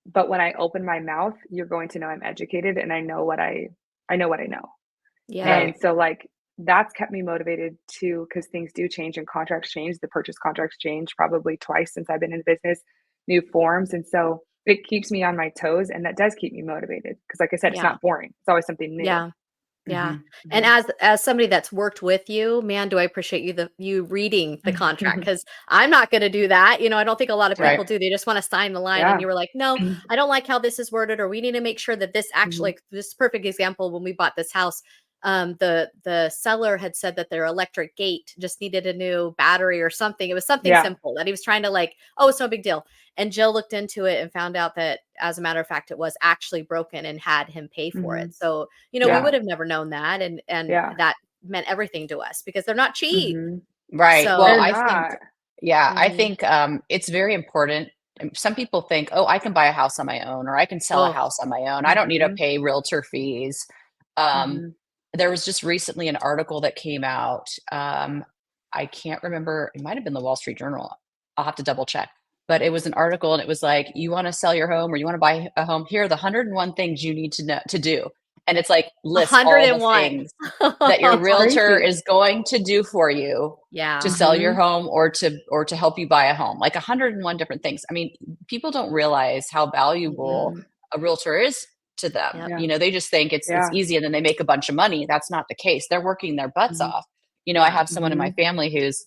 but when I open my mouth, you're going to know I'm educated and I know what I know. Yeah. And Right. so like that's kept me motivated too because things do change and contracts change. The purchase contracts change probably twice since I've been in business, new forms. And so it keeps me on my toes and that does keep me motivated because like I said, it's Yeah. not boring. It's always something new. Yeah. Yeah. Mhm. And Mhm. as somebody that's worked with you, man, do I appreciate you reading the contract because I'm not going to do that. I don't think a lot of Yeah. Right. people do. They just want to sign the line, and Yeah. you were like, no, I don't like how this is worded, or we need to make sure that this actually. Mhm. Like, this perfect example when we bought this house. The seller had said that their electric gate just needed a new battery or something. It was something Yeah. simple that he was trying to like, oh, it's no big deal. And Jill looked into it and found out that, as a matter of fact, it was actually broken and had him pay for it. Mhm. So, we Yeah. would have never known that. And Yeah. that meant everything to us because they're not cheap. Mhm. Right. Well, They're So, I think, not. yeah, I mhm. think it's very important. Some people think, oh, I can buy a house on my own, or I can sell a Oh, house on my own. I don't need to Mhm. pay realtor fees. Um, Mhm. there was just recently an article that came out. I can't remember. It might have been the Wall Street Journal. I'll have to double check. But it was an article, and it was like, you want to sell your home or you want to buy a home. Here are the 101 things you need to know to do, and it's like lists all the 101. things that your It's realtor crazy. is going to do for you to Yeah. sell your Mhm. home or to help you buy a home, like 101 different things. I mean, people don't realize how valuable Mm-mm. a realtor is to them. Yep. Yeah. They just think it's Yeah. easy and then they make a bunch of money. That's not the case. They're working their butts Mhm. off. I Yeah. have someone in my Mhm. family who's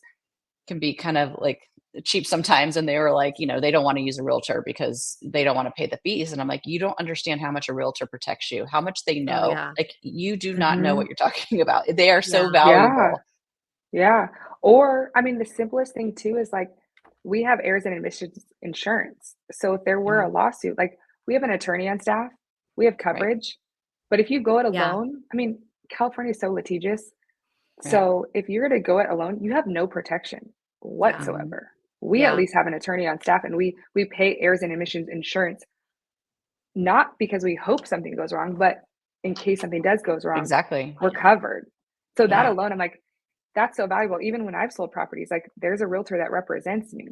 can be kind of like cheap sometimes, and they were like, they don't want to use a realtor because they don't want to pay the fees. And I'm like, you don't understand how much a realtor protects you, how much they Oh know. yeah. Like, you do not know Mm-hmm. what you're talking about. They are so Yeah. Yeah. valuable. Yeah. Or, I mean, the simplest thing too is like we have errors and omissions insurance. So if there were Mhm. a lawsuit, like we have an attorney on staff, we have Right. coverage. But if you go it Yeah. alone, I mean, California is so litigious. Right. So if you're to go it alone, you have no protection Yeah. Mhm. whatsoever. We at Yeah. least have an attorney on staff, and we pay errors and omissions insurance, not because we hope something goes wrong, but in case something does goes wrong, Exactly. we're covered. So that Yeah. alone, I'm like, that's so valuable. Even when I've sold properties, like there's a realtor that represents me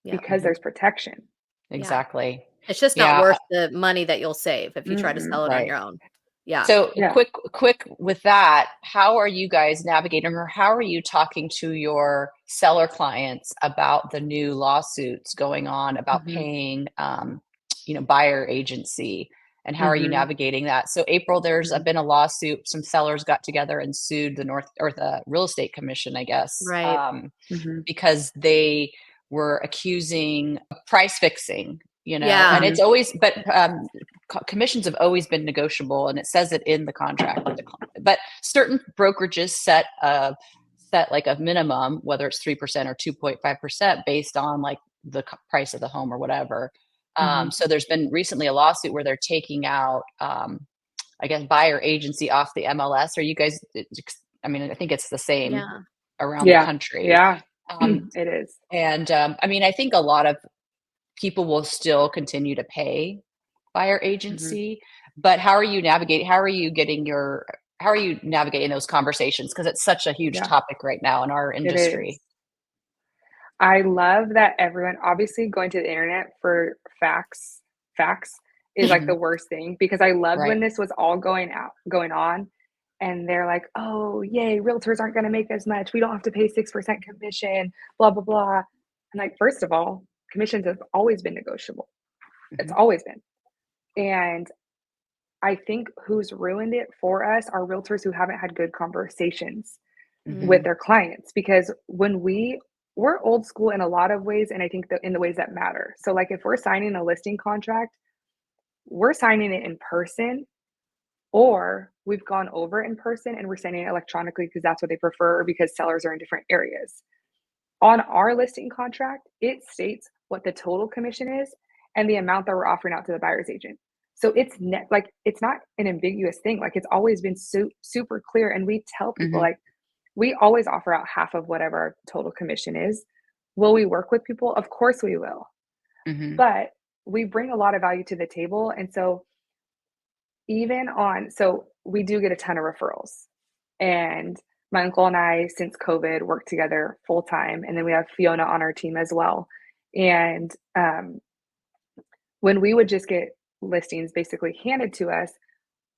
Yep. because Mhm. there's protection. Yeah. Exactly. It's just not Yeah. worth the money that you'll save if you try to Mm-mm. sell it on Right. your own. Yeah. So Yeah. quick with that, how are you guys navigating, or how are you talking to your seller clients about the new lawsuits going on about Mm-hmm. paying, buyer agency, and how are you Mm-hmm. navigating that? So April, there's Mm-hmm. been a lawsuit. Some sellers got together and sued the Real Estate Commission, I guess, Right. Mm-hmm. because they were accusing of price fixing, and Yeah. it's always, but commissions have always been negotiable, and it says it in the contract with the client. But certain brokerages set like a minimum, whether it's 3% or 2.5%, based on like the price of the home or whatever. Mm-hmm. So there's been recently a lawsuit where they're taking out, I guess, buyer agency off the MLS. Are you guys? I mean, I think it's the same Yeah. around the Yeah. country. Yeah. Um, It is. and I mean, I think a lot of people will still continue to pay buyer Mm-hmm. agency, but how are you navigating? How are you navigating those conversations? Because it's such a huge Yeah, topic right now in our it industry. is. I love that everyone obviously going to the internet for facts is like Mhm. the worst thing because I loved when Right. this was all going on and they're like, "Oh, yay, realtors aren't going to make as much. We don't have to pay 6% commission, blah blah blah." And like, first of all, commissions have always been negotiable. It's Mhm. always been. And I think who's ruined it for us are realtors who haven't had good conversations with Mm. Mhm. their clients because when we're old school in a lot of ways and I think that in the ways that matter. So like if we're signing a listing contract, we're signing it in person or we've gone over in person and we're sending it electronically because that's what they prefer or because sellers are in different areas. On our listing contract, it states what the total commission is and the amount that we're offering out to the buyer's agent. So like it's not an ambiguous thing. Like it's always been super clear and we tell people Mhm. like we always offer out half of whatever our total commission is. Will we work with people? Of course we will. Mhm. But we bring a lot of value to the table. And so so we do get a ton of referrals. And my uncle and I, since COVID, work together full time. And then we have Fiona on our team as well. And when we would just get listings basically handed to us,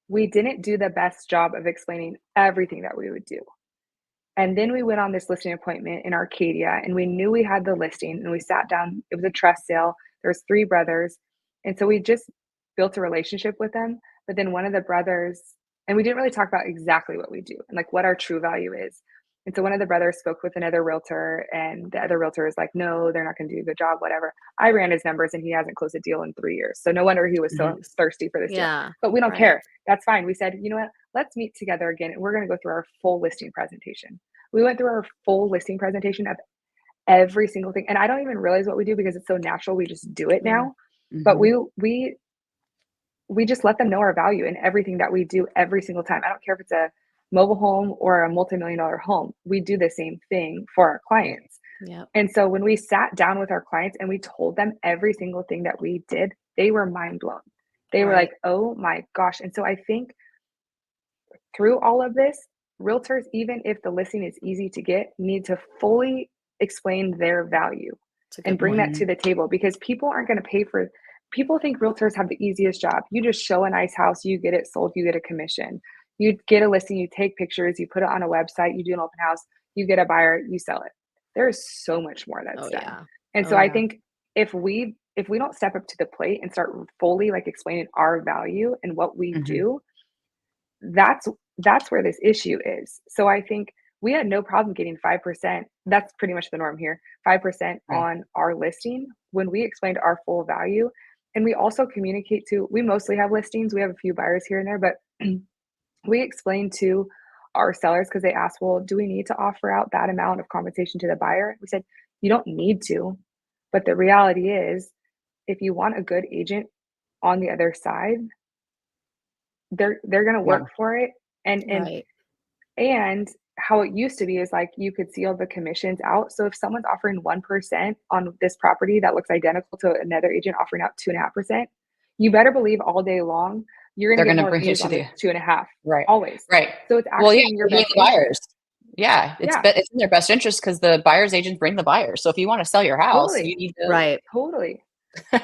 we didn't do the best job of explaining everything that we would do. And then we went on this listing appointment in Arcadia and we knew we had the listing and we sat down. It was a trust sale. There was three brothers. And so we just built a relationship with them. But then one of the brothers, and we didn't really talk about exactly what we do and like what our true value is. And so one of the brothers spoke with another realtor and the other realtor is like, no, they're not going to do a good job, whatever. I ran his numbers and he hasn't closed a deal in 3 years. So no wonder he was so Mhm. thirsty for this deal. Yeah. But we don't Right. care. That's fine. We said, you know what? Let's meet together again and we're going to go through our full listing presentation. We went through our full listing presentation of every single thing. And I don't even realize what we do because it's so natural. We just do it Yeah. now. But Mhm. we just let them know our value in everything that we do every single time. I don't care if it's a mobile home or a multi-million dollar home. We do the same thing for our clients. Yep. And so when we sat down with our clients and we told them every single thing that we did, they were mind blown. They were Right. like, "Oh my gosh." And so I think through all of this, realtors, even if the listing is easy to get, need to fully explain their value It's a and good bring point. that to Mhm. the table because people aren't going to pay for people think realtors have the easiest job. You just show a nice house, you get it sold, you get a commission. You get a listing, you take pictures, you put it on a website, you do an open house, you get a buyer, you sell it. There's so much more that's Oh done. yeah. And Oh so I yeah. think if we don't step up to the plate and start fully like explaining our value and what we Mhm. do, that's that's where this issue is. So I think we had no problem getting 5%. That's pretty much the norm here. 5% Right. on our listing when we explained our full value. And we also communicate to, we mostly have listings. We have a few buyers here and there, but we explain to our sellers because they asked, well, do we need to offer out that amount of compensation to the buyer? We said, you don't need to. But the reality is, if you want a good agent on the other side, they're going to Yeah. work for it. Right. And how it used to be is like you could see all the commissions out. So if someone's offering 1% on this property that looks identical to another agent offering out 2.5%, you better believe all day long you're They're going to get gonna more bring it views to on the the 2.5, right. always. Right. So it's Well, yeah, actually in your they bring best the buyers. interest. Yeah, Yeah, it's in their best interest because the buyer's agents bring the buyers. So if you want to sell your house, you totally, need to Right. totally.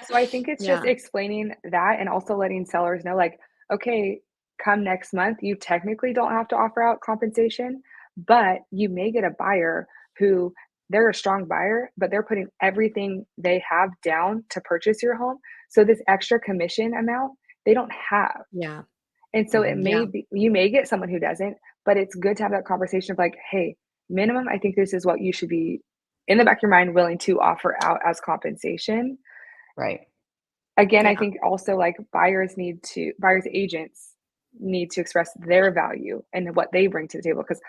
So I think it's just Yeah. explaining that and also letting sellers know, like, okay, come next month, you technically don't have to offer out compensation, but you may get a buyer who they're a strong buyer, but they're putting everything they have down to purchase your home. So this extra commission amount they don't have. Yeah. And so it Mhm. may Yeah. be you may get someone who doesn't, but it's good to have that conversation of like, hey, minimum, I think this is what you should be in the back of your mind willing to offer out as compensation. Right. Again, I Yeah. think also like buyers agents need to express their value and what they bring to the table. Because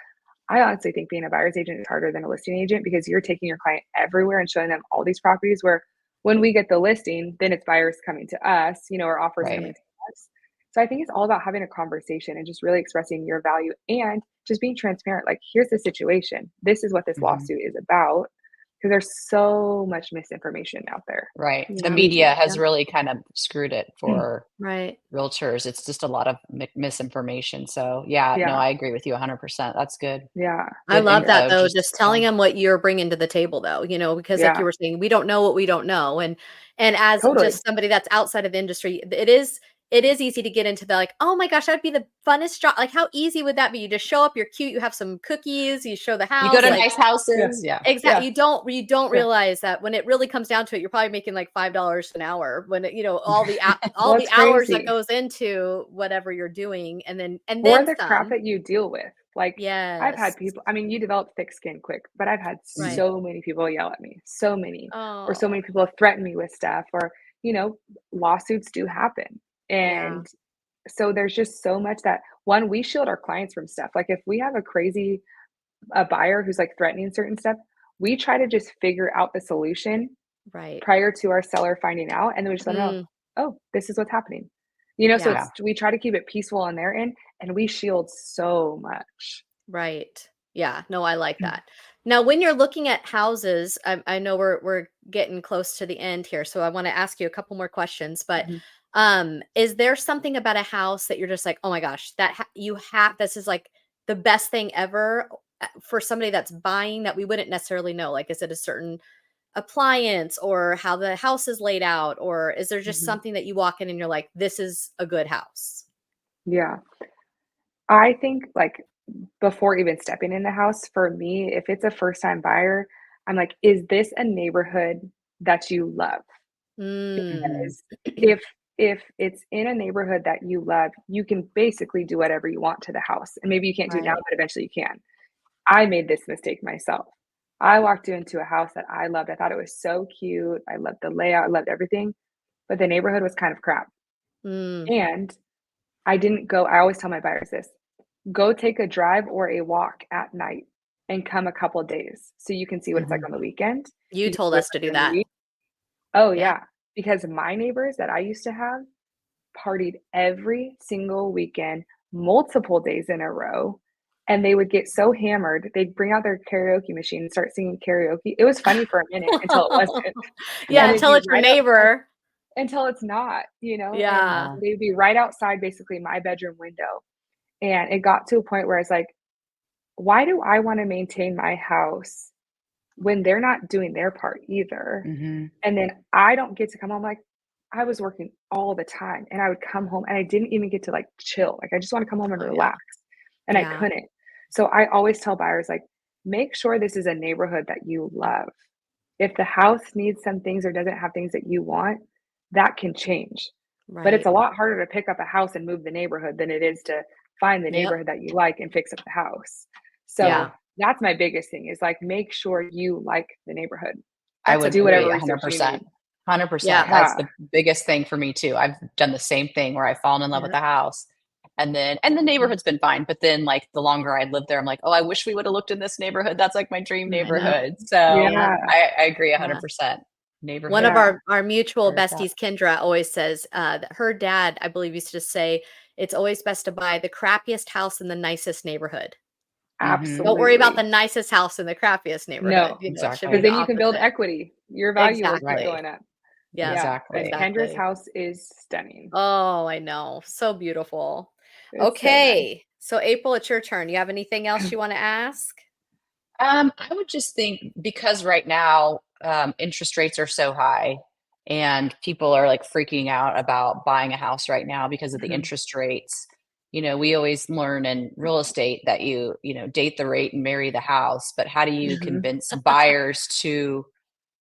I honestly think being a buyer's agent is harder than a listing agent because you're taking your client everywhere and showing them all these properties where when we get the listing, then it's buyers coming to us, or offers Right. coming to us. So I think it's all about having a conversation and just really expressing your value and just being transparent. Like, here's the situation. This is what this Mhm. lawsuit is about. Because there's so much misinformation out there. Right. The Yeah. media Yeah. has really kind of screwed it for Right. realtors. It's just a lot of misinformation. So, yeah, no, Yeah. I agree with you 100%. That's good. Yeah. I Good love that info. though, Just just telling them what you're bringing to the table though, because like you Yeah. were saying, we don't know what we don't know. And as Totally. just somebody that's outside of the industry, it is easy to get into the like, oh my gosh, that'd be the funnest job. Like how easy would that be? You just show up, you're cute, you have some cookies, you show the you go house, to like nice Yeah. houses. Yeah. exactly. Yeah. You don't Yeah. realize that when it really comes down to it, you're probably making like $5 an hour when all the all Well, the it's hours that crazy. goes into whatever you're doing and then Or the crap some. that you deal with. Like, I've Yes. had people, I mean, you develop thick skin quick, but I've had Mhm. Right. so many people yell at me, so many, or so Oh, many people have threatened me with stuff, or, you know, lawsuits do happen. yeah. And so there's just so much that one, we shield our clients from stuff. Like, if we have a buyer who's like threatening certain stuff, we try to just figure out the solution Right. prior to our seller finding out, and then we just let them know, Mm, "Oh, this is what's happening." So yeah, Yeah. it's we try to keep it peaceful on their end, and we shield so much. right. Yeah, no, I like that. Now, when you're looking at houses, I know we're getting close to the end here, so I want to ask you a couple more questions. But Mhm. is there something about a house that you're just like, oh my gosh, you have this is like the best thing ever for somebody that's buying that we wouldn't necessarily know? Like, is it a certain appliance or how the house is laid out, or is there just Mhm. something that you walk in and you're like, this is a good house? Yeah. I think, like, before even stepping in the house, for me, if it's a first-time buyer, I'm like, "Is this a neighborhood that you love?" Mm. Mhm. Because if it's in a neighborhood that you love, you can basically do whatever you want to the house, and maybe you can't do it now, Right. but eventually you can. I made this mistake myself. I walked into a house that I loved. I thought it was so cute. I loved the layout. I loved everything, but the neighborhood was kind of crap. Mm. And I didn't go. I always tell my buyers this: go take a drive or a walk at night and come a couple days so you can see what it's like Mhm. on the weekend. You You can told see what us it's to like do during the that. week. Oh, Yeah. yeah. Because my neighbors that I used to have partied every single weekend, multiple days in a row. And they would get so hammered, they'd bring out their karaoke machine and start singing karaoke. It was funny for a minute until it wasn't. Yeah, And they'd until be it's your right outside neighbor. until it's not, and Yeah. Yeah. they'd be right outside basically my bedroom window. And it got to a point where it's like, why do I want to maintain my house when they're not doing their part either? Mhm. And then I don't get to come home, like, I was working all the time, and I would come home, and I didn't even get to, like, chill, like, I just wanna come home and Oh, yeah. relax, and I Yeah. couldn't. So I always tell buyers, like, make sure this is a neighborhood that you love. If the house needs some things or doesn't have things that you want, that can change. But it's Right. a lot harder to pick up a house and move the neighborhood than it is to find the Yep. neighborhood that you like and fix up the house. Yeah. So that's my biggest thing is like, make sure you like the neighborhood. I That's a would Do whatever agree research you 100%. need. 100%. Yeah. That's Yeah. the biggest thing for me too. I've done the same thing where I've fallen in love with Yeah. the house and the neighborhood's been fine. But then like the longer I lived there, I'm like, oh, I wish we would have looked in this neighborhood. That's like my dream I know. neighborhood. So Yeah. Yeah. I agree Yeah. 100%. One of Neighborhood. Yeah. our mutual Where is that? besties, Kendra, always says that her dad, I believe, used to just say, it's always best to buy the crappiest house in the nicest neighborhood. Mhm. Don't worry about the Absolutely. nicest house in the crappiest neighborhood. No, You know, it should be because Exactly. the then you can build opposite. equity. Your value will keep Right. Exactly. going up. Yep. Yeah. And Exactly. Kendra's Exactly. house is stunning. Oh, I know. So beautiful. It's so nice. Okay. So April, it's your turn. You have anything else you want to ask? I would just think because right now, interest rates are so high and people are like freaking out about buying a house right now because of the Mhm. interest rates. You know, we always learn in real estate that you know, date the rate and marry the house, but how do you Mhm. convince buyers to,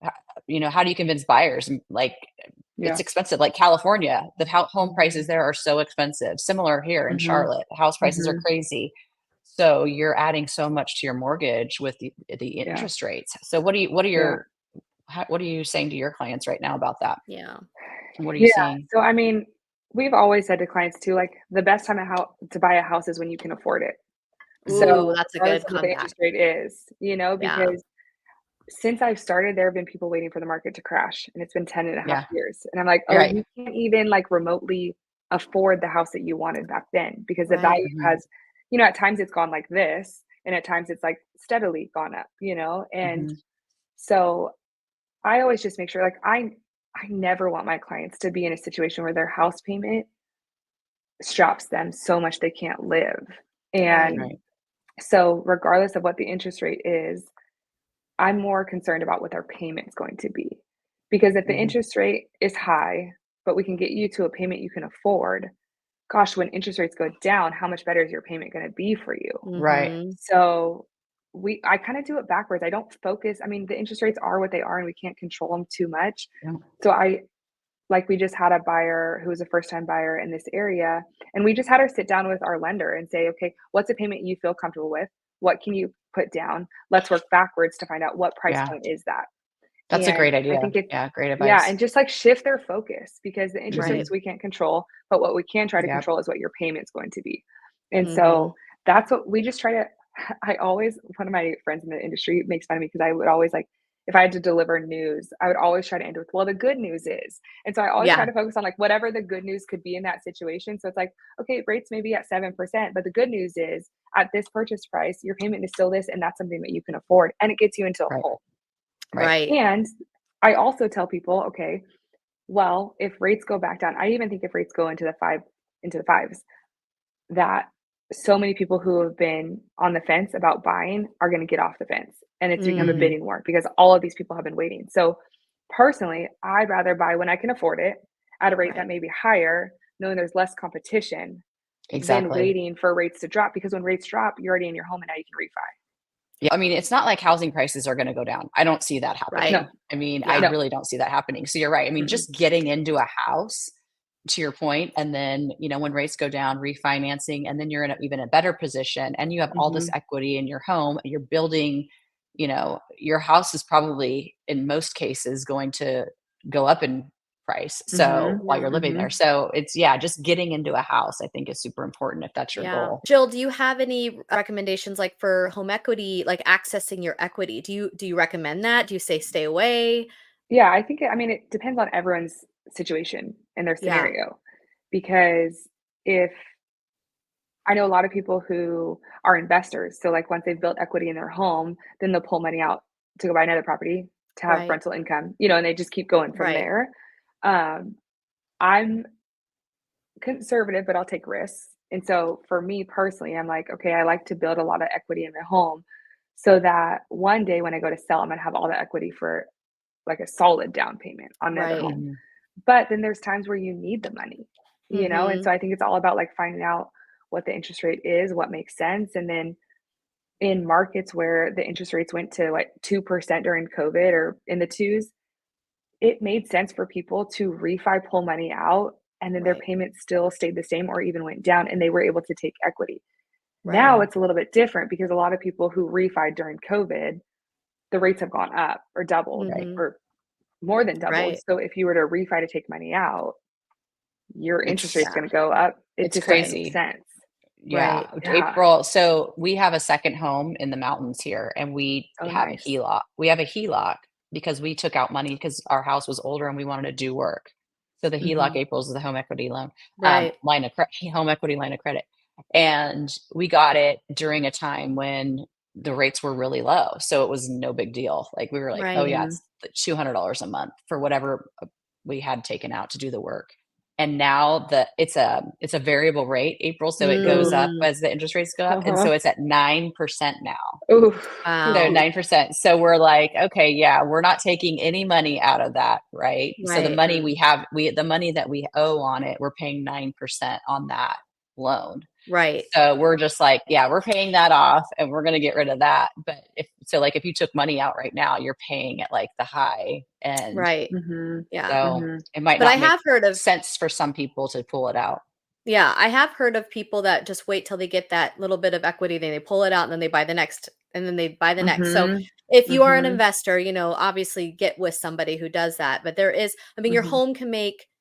h- you know, how do you convince buyers? Like, it's Yeah. expensive. Like California, the home prices Mhm. there are so expensive. Similar here in Mhm. Charlotte, house prices are Mhm. crazy. So you're adding so much to your mortgage with the Yeah. interest rates. So Yeah. what are you saying to your clients right now about that? Yeah. What are you Yeah. seeing? So I mean, we've always said to clients too, like the best time to buy a house is when you can afford it. Ooh, So that's a regardless good of what the comeback. interest rate is, Yeah. because since I've started, there have been people waiting for the market to crash, and it's been 10 and a half Yeah, years. And I'm like, you're oh, right. you can't even like remotely afford the house that you wanted back then because the Right. value Hmm. has, at times it's gone like this, and at times it's like steadily gone up. And Hmm. so I always just make sure, like, I never want my clients to be in a situation where their house payment straps them so much they can't live. Right. And Right. so regardless of what the interest rate is, I'm more concerned about what their payment's going to be. Because if the Hmm. interest rate is high, but we can get you to a payment you can afford, gosh, when interest rates go down, how much better is your payment going to be for you? Right. Mhm. So I kind of do it backwards. I don't focus. I mean, the interest rates are what they are and we can't control them too much. Yeah. So we just had a buyer who was a first time buyer in this area, and we just had her sit down with our lender and say, okay, what's a payment you feel comfortable with? What can you put down? Let's work backwards to find out what price Yeah. point is that. That's a And great I idea. think it, Yeah, great yeah, advice. and just like shift their focus because the interest Hmm. Right. rates we can't control, but what we can try to Yep. control is what your payment's going to be. And Mhm. so that's what we just try to. I always, one of my friends in the industry makes fun of me because I would always like, if I had to deliver news, I would always try to end with, well, the good news is. And so I always try Yeah. to focus on like whatever the good news could be in that situation. So it's like, okay, rates may be at 7%, but the good news is at this purchase price, your payment is still this, and that's something that you can afford. And it gets you into a Right. home. Right. Right. And I also tell people, okay, well, if rates go back down, I even think if rates go into the fives, that so many people who have been on the fence about buying are going to get off the fence and it's become a Mm. Hmm. bidding war because all of these people have been waiting. So personally, I'd rather buy when I can afford it at a rate that Right. may be higher, knowing there's less competition than Exactly. waiting for rates to drop because when rates drop, you're already in your home and now you can refi. Yeah, I mean, it's not like housing prices are gonna go down. I don't see that Right. No, happening. I mean, I Yeah. no. really don't see that happening. So you're right. I mean, Mm-mm. just getting into a house, to your point, and then, you know, when rates go down, refinancing, and then you're in even a better position, and you have all this Mm-hmm. equity in your home, you're building, you know, your house is probably, in most cases, going to go up in price, Mm-hmm. so while Yeah. you're living Mm-hmm. there. So it's yeah, just getting into a house, I think, is super important if that's your Yeah. goal. Jill, do you have any recommendations like for home equity, like accessing your equity? Do you recommend that? Do you say stay away? Yeah, I think I mean, it depends on everyone's situation and their Yeah. scenario, because if I know a lot of people who are investors, so, like, once they've built equity in their home, then they'll pull money out to go buy another property to have Right. rental income, and they just keep going from Right. there. Um, I'm conservative, but I'll take risks, and so for me personally, I'm like, "Okay, I like to build a lot of equity in my home so that one day when I go to sell, I'm gonna have all the equity for, like, a solid down payment on another Right. home." Mhm. But then there's times where you need the money, and Mhm. so I think it's all about, like, finding out what the interest rate is, what makes sense, and then in markets where the interest rates went to, like, 2% during COVID or in the 2s, it made sense for people to refi, pull money out, and then their Right. payments still stayed the same or even went down, and they were able to take equity. Now it's a little bit different because a lot of people who refied during COVID, the rates have gone up or doubled or more than doubled. Right. So if you were to refi to take money out, your interest rate's It's going to go up. It it's just doesn't make crazy. sense. Yeah, Yeah. April. So we have a second home in the mountains here, and we Oh, have a nice. HELOC. We have a HELOC because we took out money because our house was older and we wanted to do work. So the HELOC, April's is the home equity loan, Right. home equity line of credit, and we got it during a time when the rates were really low, so it was no big deal. Like we were like, oh yeah, Right. it's $200 a month for whatever we had taken out to do the work. And now it's a variable rate, April, so it goes up Mm. as the interest rates go up, and so it's at 9% now. Ooh. So Wow. 9%. So we're like, okay, yeah, we're not taking any money out of that, right? So the Right. money we have, the money that we owe on it, we're paying 9% on that loan. Right. So we're just like, yeah, we're paying that off and we're going to get rid of that. But if you took money out right now, you're paying at like the high end. Right. Mhm. Yeah. So Mhm. it might But I not make have heard of sense for some people to pull it out. Yeah, I have heard of people that just wait till they get that little bit of equity, then they pull it out and then they buy the next and then they buy the next. So Mhm. if you are an Mhm. investor, obviously get with somebody who does that. But your Mhm. home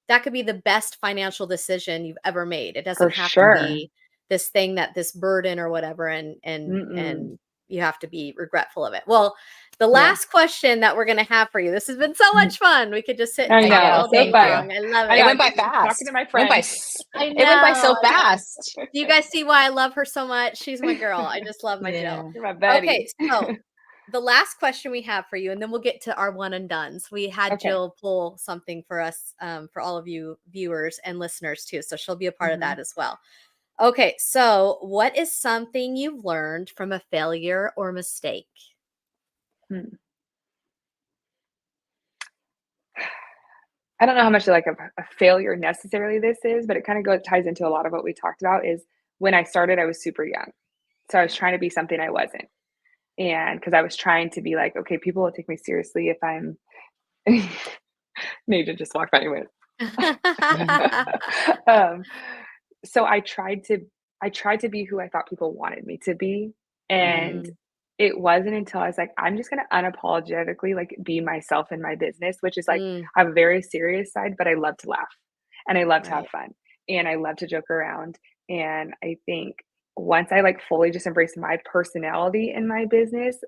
that could be the best financial decision you've ever made. It For doesn't have to sure. be this burden or whatever, Mm-mm. and you have to be regretful of it. Well, the Yeah. last question that we're going to have for you. This has been so much fun. We could just sit and I I talk know. know. all So day Thank you. long. I love I It know. it. I went by just talking to fast. my Went by. friend. I It went by know. so fast. Do you guys see why I love her so much? She's my girl. I just love my Jill. Yeah. You're my Okay, buddy. so the last question we have for you, and then we'll get to our one and dones. We had Okay. Jill pull something for us, for all of you viewers and listeners too. So she'll be a part of Mhm. that as well. Okay, so what is something you've learned from a failure or mistake? Hmm. I don't know how much like a failure necessarily this is, but it kind of ties into a lot of what we talked about is when I started, I was super young. So I was trying to be something I wasn't. And because I was trying to be like, okay, people will take me seriously if I'm Nate just walked by anyway. um, so I tried to be who I thought people wanted me to be. And Mm, it wasn't until I was like, I'm just gonna unapologetically like be myself in my business, which is like mm, I have a very serious side, but I love to laugh and I love to have right. fun and I love to joke around. And I think once I like fully just embraced my personality in my business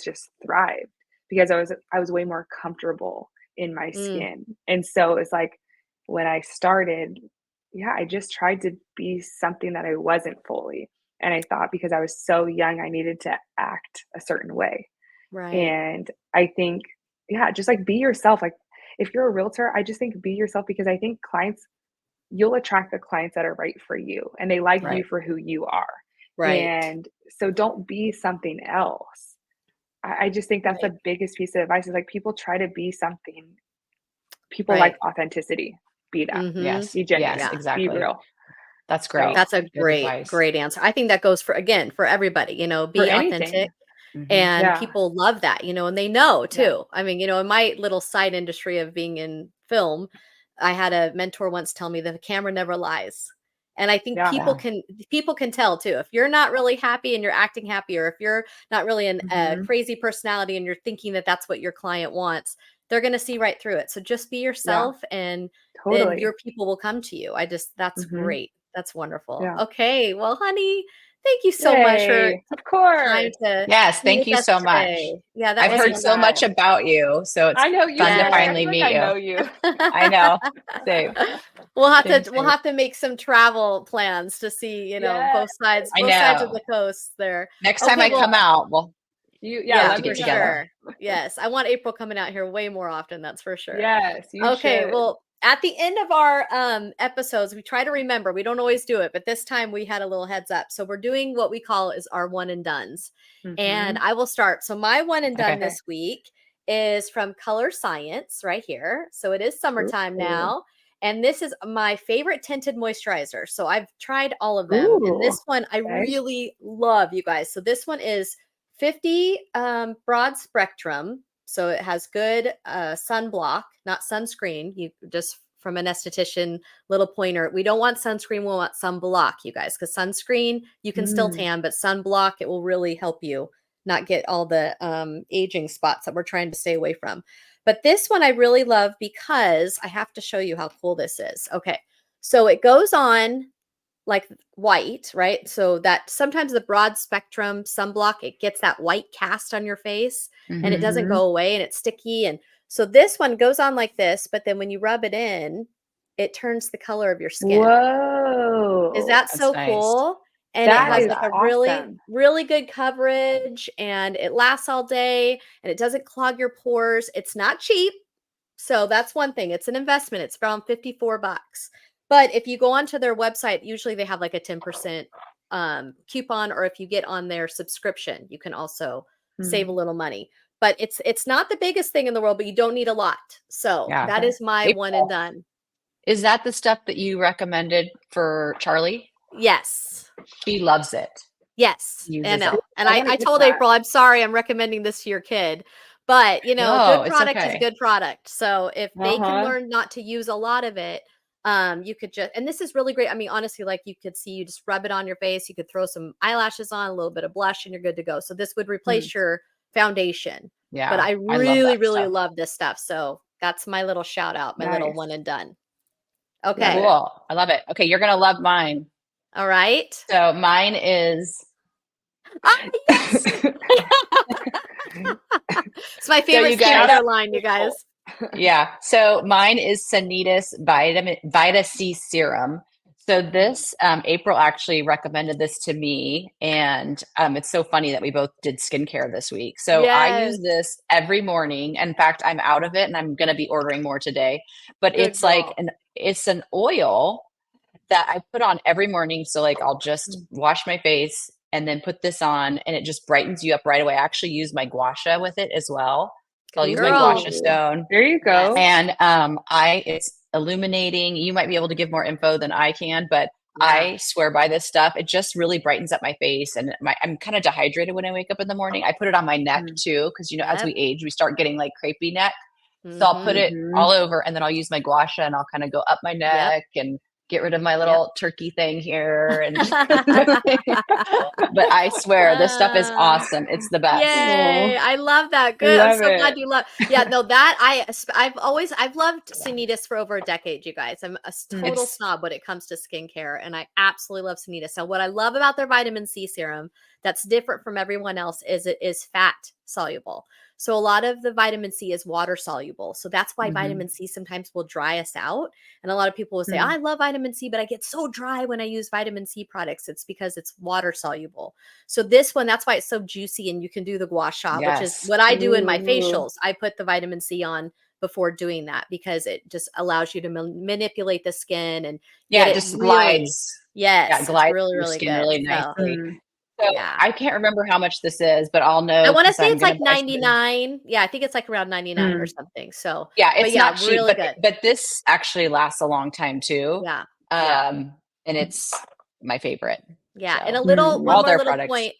just thrived because I was way more comfortable in my Mm, skin. And so it's like when I started, yeah, I just tried to be something that I wasn't fully. And I thought because I was so young, I needed to act a certain way. right. And I think, yeah, just like be yourself. Like if you're a realtor, I just think be yourself because I think you'll attract the clients that are right for you and they like you Right. for who you are. Right. And so don't be something else. I just think that's Right. the biggest piece of advice is like people try to be something. People like Right. authenticity. Be that. Mhm. Yes. Be Yes. genuine. Yeah. Be Exactly. real. That's great. So That's a Good great, advice. great answer. I think that goes for again, for everybody, for be anything. authentic Hmm. and Yeah. people love that, and they know Yeah. too. I mean, in my little side industry of being in film, I had a mentor once tell me that the camera never lies. And I think Yeah. Yeah. people can tell too. If you're not really happy and you're acting happy, or if you're not really a Mhm. crazy personality and you're thinking that that's what your client wants, they're going to see right through it. So just be Yeah. yourself and then Totally. your people will come to you. That's Mhm. great. That's wonderful. Yeah. Okay. Well, honey, thank you so much for Yay. Of time course. to Yes. be Thank with you us so much. today. Yeah, that I've was heard so much Anytime. wonderful. about you, so it's I know you fun to too. I Yes. finally feel like meet I you. know you. I know. Same. Same. We'll Same. have to make some travel plans to see, Yes. I both sides of know. the coast there. Next time Okay, I well, come out, well, Yeah, we'll have yeah, to let for get me know. together. sure. Yes, I want April coming out here way more often, that's for sure. Yes, you Okay, should. well, at the end of our episodes, we try to remember. We don't always do it, but this time we had a little heads up. So we're doing what we call is our one and dones. And Mhm. I will start. So my one and done Okay. Okay. this week is from ColoreScience right here. So it is summertime Ooh. now. And this is my favorite tinted moisturizer. So I've tried all of them. And Ooh. this one I Okay. really love, you guys. So this one is 50 broad spectrum. So it has good sunblock, not sunscreen. You just from an esthetician, little pointer. We don't want sunscreen. We want sunblock, you guys, because sunscreen, you can still tan, but sunblock, it will really help you not get all the aging spots that we're trying to stay away from. But this one I really love because I have to show you how cool this is. Okay. So it goes on like white, right? So that sometimes the broad spectrum sunblock, it gets that white cast on your face and it doesn't go away and it's sticky. And so this one goes on like this, but then when you rub it in, it turns the color of your skin. Whoa. Is that so nice. cool? And That it has is like a awesome. really good coverage and it lasts all day and it doesn't clog your pores. It's not cheap. So that's one thing. It's an investment. It's around $54. But if you go onto their website, usually they have like a 10% coupon, or if you get on their subscription, you can also save a little money. But it's not the biggest thing in the world, but you don't need a lot. So that is my one and done. Is that the stuff that you recommended for Charlie? Yes. She loves it. Yes. I know. And I told April, I'm sorry, I'm recommending this to your kid. But, you know, good product is good product. So if they can learn not to use a lot of it, you could just, and this is really great. I mean, honestly, like you could see, you just rub it on your face. You could throw some eyelashes on, a little bit of blush, and you're good to go. So this would replace your foundation. Yeah. But I really love this stuff. So that's my little shout out, my little one and done. Okay. Cool. I love it. Okay. You're going to love mine. All right. So mine is. Yes. It's my favorite skincare line, you guys. Yeah. So mine is Sanitas Vit C Serum. So this, April actually recommended this to me, and it's so funny that we both did skincare this week. So I use this every morning. In fact, I'm out of it, and I'm going to be ordering more today. But it's like it's an oil that I put on every morning. So like I'll just wash my face and then put this on, and it just brightens you up right away. I actually use my gua sha with it as well. So I'll use my gua sha stone. There you go. And it's illuminating. You might be able to give more info than I can, but I swear by this stuff. It just really brightens up my face, and I'm kind of dehydrated when I wake up in the morning. I put it on my neck too, because as we age, we start getting like crepey neck. So I'll put it all over, and then I'll use my gua sha, and I'll kind of go up my neck and get rid of my little turkey thing here. And but I swear this stuff is awesome. It's the best. Yay. I love that. Good. I'm so glad you love. Yeah, no, that I've loved Sanitas for over a decade, you guys. I'm a total snob when it comes to skincare, and I absolutely love Sanitas. So what I love about their vitamin C serum that's different from everyone else is it is fat soluble. So a lot of the vitamin C is water soluble. So that's why vitamin C sometimes will dry us out. And a lot of people will say, I love vitamin C, but I get so dry when I use vitamin C products. It's because it's water soluble. So this one, that's why it's so juicy, and you can do the gua sha, which is what I do in my facials. I put the vitamin C on before doing that because it just allows you to manipulate the skin and it just glides. Yes, glides really, really good. Really nicely. So I can't remember how much this is, but I'll know. I want to say it's like 99. Yeah, I think it's like around 99 or something. So it's not cheap, really good. But this actually lasts a long time too. Yeah. And it's my favorite. Yeah. So, and one more little products. point.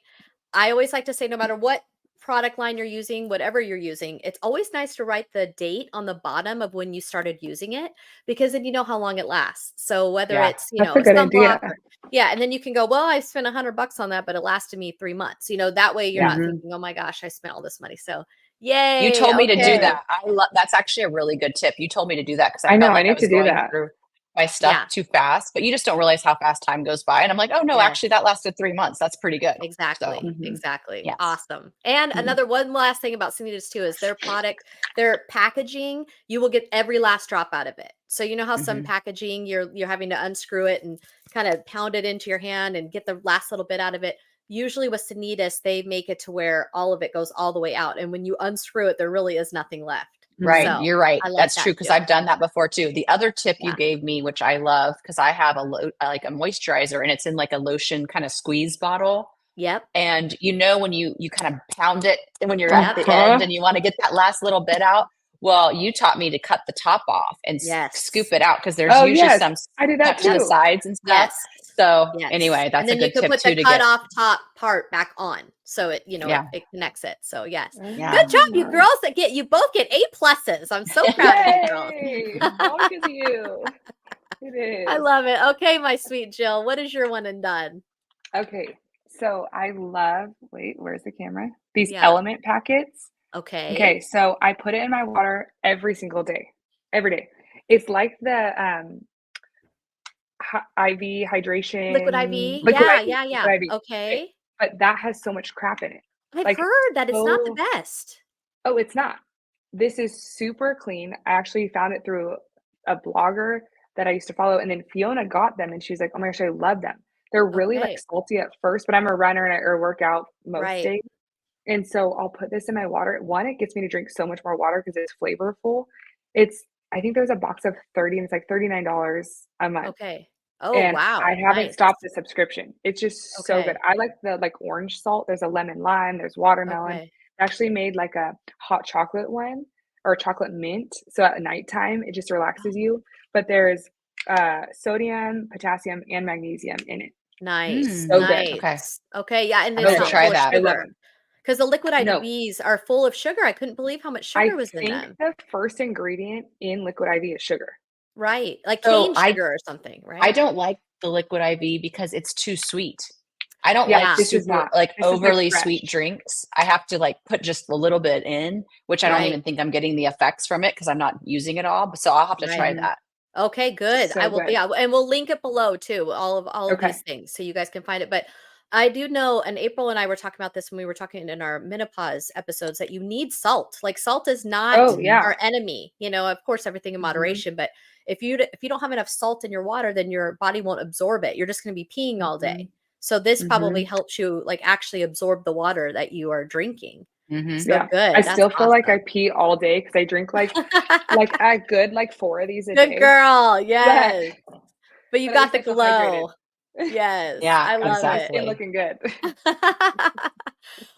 I always like to say, no matter what product line you're using, whatever you're using, it's always nice to write the date on the bottom of when you started using it, because then you know how long it lasts. So whether it's, that's a good idea. And then you can go, well, I spent $100 on that, but it lasted me 3 months. That way you're not thinking, oh my gosh, I spent all this money. So yay. You told me to do that. That's actually a really good tip. You told me to do that because I felt like I need to do that. My stuff too fast, but you just don't realize how fast time goes by. And I'm like, oh no, actually that lasted 3 months. That's pretty good. Exactly. So, exactly. Yes. Awesome. And one last thing about Sanitas too is their product, their packaging, you will get every last drop out of it. So you know how some packaging you're having to unscrew it and kind of pound it into your hand and get the last little bit out of it. Usually with Sanitas, they make it to where all of it goes all the way out. And when you unscrew it, there really is nothing left. Right. So you're right. That's true. Cause I've done that before too. The other tip you gave me, which I love, cause I have like a moisturizer, and it's in like a lotion kind of squeeze bottle. Yep. And when you kind of pound it, and when you're at the end and you want to get that last little bit out, well, you taught me to cut the top off and scoop it out, because there's usually some I do that to the sides and stuff. So Yes. anyway, And that's a then you good could tip put too the to cut get. off top part back on. So it, Yeah. it connects it. So yes. Yeah. Good job, you girls you both get A pluses. I'm so proud of you girls. Yay! All because of you. It is. I love it. Okay, my sweet Jill, what is your one and done? Okay. So I love, wait, where's the camera? These Yeah. LMNT packets. Okay. Okay. So I put it in my water every single day. Every day. It's like the IV hydration. Liquid IV. Liquid Yeah, IV. yeah, Liquid yeah. IV. Okay. But that has so much crap in it. I've Like, heard that it's not the oh, best. oh, it's not. This is super clean. I actually found it through a blogger that I used to follow, and then Fiona got them, and she's like, "Oh my gosh, I love them." They're really like Okay. salty at first, but I'm a runner and I work out most Right. days, and so I'll put this in my water. One, it gets me to drink so much more water because it's flavorful. I think there's a box of 30, and it's like $39 a month. Okay. Oh, And I wow. haven't Nice. stopped the subscription. It's just so good. Okay. I like the like orange salt. There's a lemon lime, there's watermelon. Okay. I actually made like a hot chocolate one or chocolate mint. So at nighttime it just relaxes you. But there's sodium, potassium, and magnesium in it. Nice. So good. Nice. Okay. Okay. Yeah. And I'm it's gonna not try full of that. I love sugar. them. Because the liquid No, IVs are full of sugar. I couldn't believe how much sugar I was in think them. the first ingredient in liquid IV is sugar. Right. Like So cane sugar or something, I right? don't like the liquid IV because it's too sweet. I don't Yeah, like this is super not. like This is like overly fresh. sweet drinks. I have to like put just a little bit in, which I don't Right. even think I'm getting the effects from it because I'm not using it all. So I'll have to try Right. that. Okay, good. I So will good. yeah, and we'll link it below too, all of Okay. these things so you guys can find it. But I do know, and April and I were talking about this when we were talking in our menopause episodes, that you need salt. Like salt is not Oh, yeah. our enemy. Of course, everything in Mhm. moderation. But if you don't have enough salt in your water, then your body won't absorb it. You're just going to be peeing all day. Mhm. So this probably Mhm. helps you like actually absorb the water that you are drinking. Mhm. So Yeah. good. I That's still feel like I awesome. pee all day because I drink like a good like 4 of these a Good day. girl. Yeah. Yes. But you But at got least the I feel hydrated. glow. Yes, Yeah, I Got love my it. skin exactly. looking good.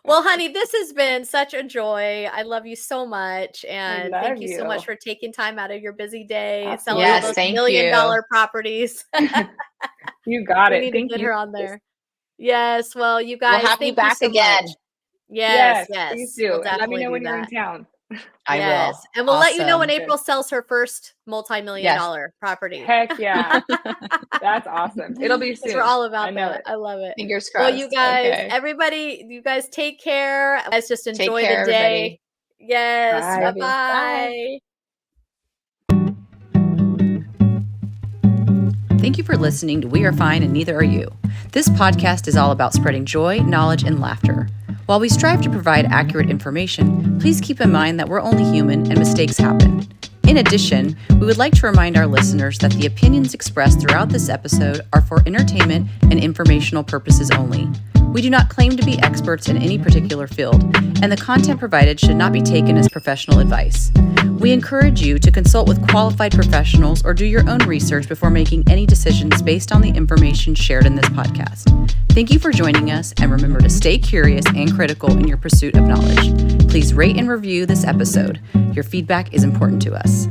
Well, honey, this has been such a joy. I love you so much. I And thank love you so much you. for taking time out of your busy day, selling all Yes, those Absolutely. thank million you. dollar properties. You got We it. need to Thank get you. her on there. Yes. Well, you We'll guys, have you thank you back so much. again. Yes, Yes, please yes. We'll do. And let me definitely know do when you're in that. town. I Yes. will. And we'll let you know when Awesome. Good. April sells her first multi-million Yes. dollar property. Heck yeah. That's awesome. It'll be Because we're soon. all I about know that. it. I love it. Fingers Well, you crossed. guys, Okay. everybody, you guys take care. Let's just Take enjoy care, the day. everybody. Yes. Bye. Love you. Bye. Bye-bye. Thank you for listening to We Are Fine and Neither Are You. This podcast is all about spreading joy, knowledge, and laughter. While we strive to provide accurate information, please keep in mind that we're only human and mistakes happen. In addition, we would like to remind our listeners that the opinions expressed throughout this episode are for entertainment and informational purposes only. We do not claim to be experts in any particular field, and the content provided should not be taken as professional advice. We encourage you to consult with qualified professionals or do your own research before making any decisions based on the information shared in this podcast. Thank you for joining us, and remember to stay curious and critical in your pursuit of knowledge. Please rate and review this episode. Your feedback is important to us.